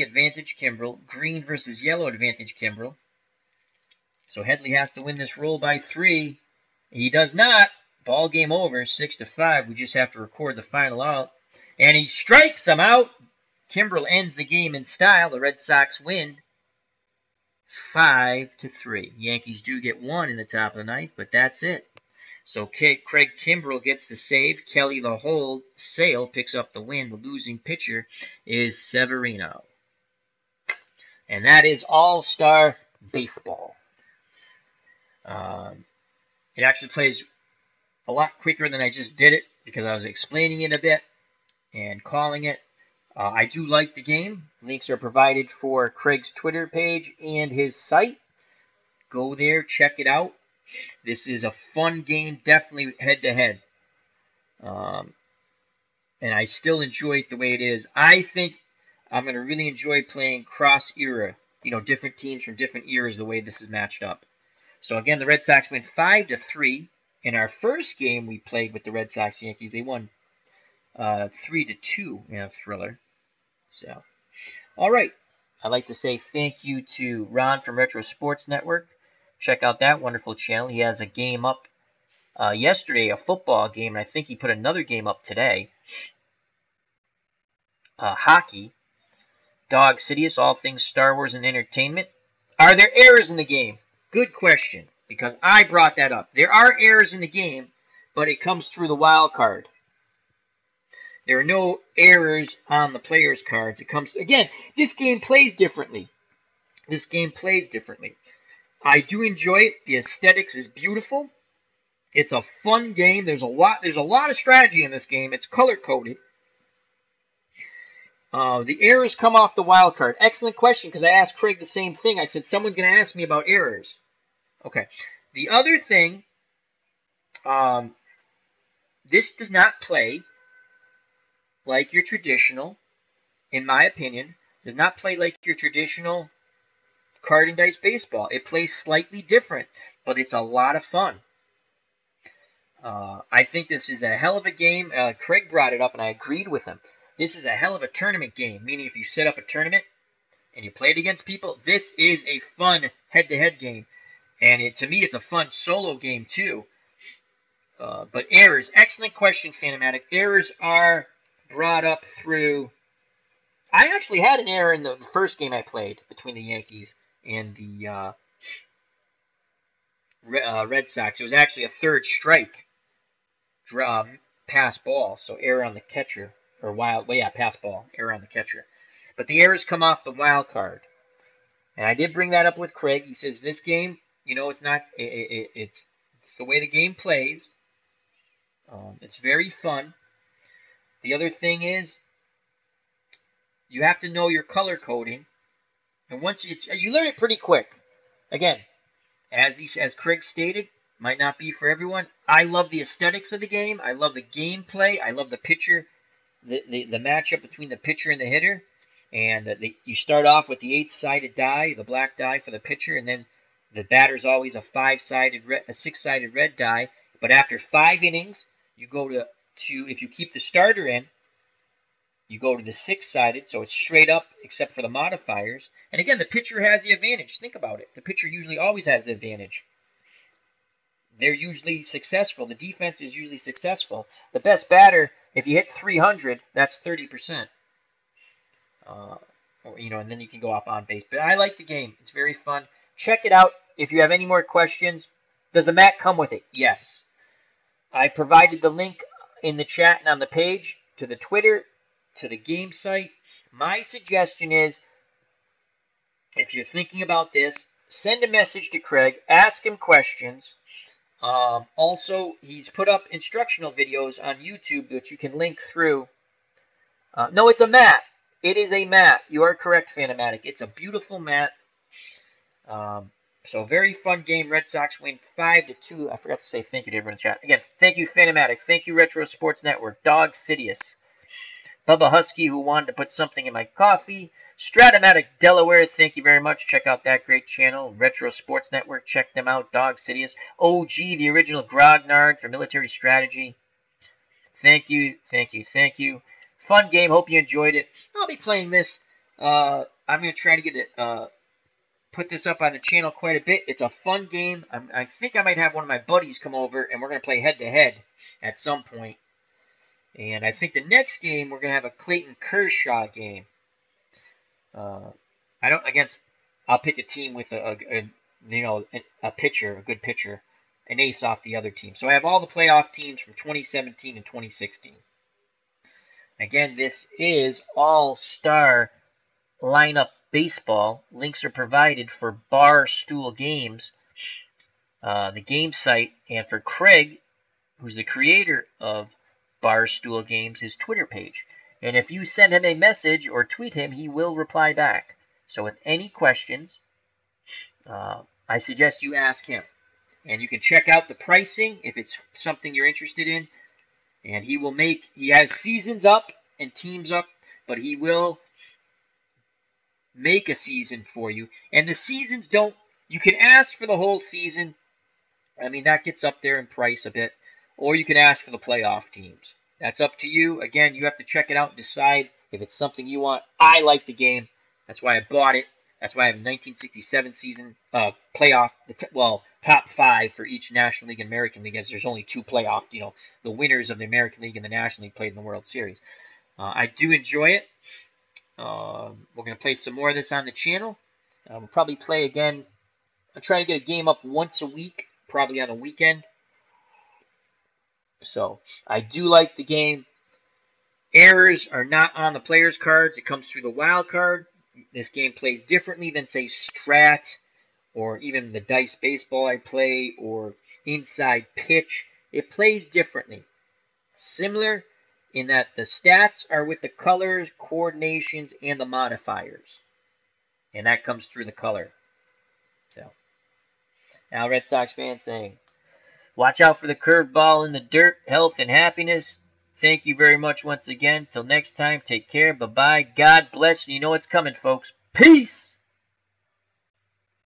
advantage Kimbrel. Green versus yellow, advantage Kimbrel. So Headley has to win this roll by 3. He does not. Ball game over, 6-5. We just have to record the final out. And he strikes him out. Kimbrel ends the game in style. The Red Sox win 5-3. Yankees do get 1 in the top of the ninth, but that's it. So Craig Kimbrel gets the save. Kelly the hold. Sale picks up the win. The losing pitcher is Severino. And that is all-star baseball. It actually plays a lot quicker than I just did it because I was explaining it a bit and calling it. I do like the game. Links are provided for Craig's Twitter page and his site. Go there, check it out. This is a fun game, definitely head-to-head. And I still enjoy it the way it is. I think I'm going to really enjoy playing cross-era. You know, different teams from different eras the way this is matched up. So again, the Red Sox win 5-3. In our first game we played with the Red Sox Yankees, they won 3-2 in a thriller. So, all right. I'd like to say thank you to Ron from Retro Sports Network. Check out that wonderful channel. He has a game up yesterday, a football game, and I think he put another game up today. Hockey. Dog Sidious, all things Star Wars and entertainment. Are there errors in the game? Good question, because I brought that up. There are errors in the game, but it comes through the wild card. There are no errors on the players' cards. It comes, again, this game plays differently. I do enjoy it. The aesthetics is beautiful. It's a fun game. There's a lot of strategy in this game. It's color-coded. The errors come off the wild card. Excellent question, because I asked Craig the same thing. I said, someone's going to ask me about errors. Okay. The other thing, this does not play like your traditional, in my opinion, does not play like your traditional card and dice baseball. It plays slightly different, but it's a lot of fun. I think this is a hell of a game. Craig brought it up, and I agreed with him. This is a hell of a tournament game, meaning if you set up a tournament and you play it against people, this is a fun head-to-head game. And to me, it's a fun solo game, too. But errors. Excellent question, Phantomatic. Errors are brought up through... I actually had an error in the first game I played between the Yankees and the Red Sox. It was actually a third strike. Pass ball, so error on the catcher. Or pass ball, error on the catcher. But the errors come off the wild card. And I did bring that up with Craig. He says, this game, You know, it's not. It's the way the game plays. It's very fun. The other thing is, you have to know your color coding, and once you learn it pretty quick. Again, as Craig stated, might not be for everyone. I love the aesthetics of the game. I love the gameplay. I love the pitcher, the matchup between the pitcher and the hitter. And you start off with the 8-sided die, the black die for the pitcher, and then the batter's always a 6-sided red die. But after 5 innings, you go to if you keep the starter in, you go to the 6-sided, so it's straight up except for the modifiers. And again, the pitcher has the advantage. Think about it. The pitcher usually always has the advantage. They're usually successful. The defense is usually successful. The best batter, if you hit 300, that's 30%. And then you can go off on base. But I like the game. It's very fun. Check it out. If you have any more questions, does the mat come with it? Yes. I provided the link in the chat and on the page to the Twitter, to the game site. My suggestion is, if you're thinking about this, send a message to Craig. Ask him questions. Also, he's put up instructional videos on YouTube that you can link through. No, it's a mat. It is a mat. You are correct, Phantomatic. It's a beautiful mat. So very fun game. Red Sox win 5-2. I forgot to say thank you to everyone in the chat. Again, thank you, Phantomatic. Thank you, Retro Sports Network. Dog Sidious. Bubba Husky, who wanted to put something in my coffee. Stratomatic Delaware, thank you very much. Check out that great channel. Retro Sports Network, check them out. Dog Sidious. OG, the original Grognard for military strategy. Thank you, thank you, thank you. Fun game. Hope you enjoyed it. I'll be playing this. I'm going to try to get it, put this up on the channel quite a bit. It's a fun game. I think I might have one of my buddies come over, and we're going to play head-to-head at some point. And I think the next game, we're going to have a Clayton Kershaw game. I'll pick a team with a pitcher, a good pitcher, an ace off the other team. So I have all the playoff teams from 2017 and 2016. Again, this is All-Star Lineup Baseball. Links are provided for Barstool Games, the game site, and for Craig, who's the creator of Barstool Games, his Twitter page. And if you send him a message or tweet him, he will reply back. So with any questions, I suggest you ask him. And you can check out the pricing if it's something you're interested in. And he has seasons up and teams up, but he will make a season for you. And the seasons you can ask for the whole season. I mean, that gets up there in price a bit. Or you can ask for the playoff teams. That's up to you. Again, you have to check it out and decide if it's something you want. I like the game. That's why I bought it. That's why I have a 1967 season playoff, top 5 for each National League and American League, as there's only 2 playoff, the winners of the American League and the National League played in the World Series. I do enjoy it. We're going to play some more of this on the channel. We'll probably play again. I'm trying to get a game up once a week, probably on a weekend. So, I do like the game. Errors are not on the player's cards. It comes through the wild card. This game plays differently than, say, Strat, or even the Dice Baseball I play, or Inside Pitch. It plays differently. Similar in that the stats are with the colors, coordinations, and the modifiers. And that comes through the color. So, now Red Sox fans saying, watch out for the curveball in the dirt, health and happiness. Thank you very much once again. Till next time, take care. Bye-bye. God bless. You know what's coming, folks. Peace!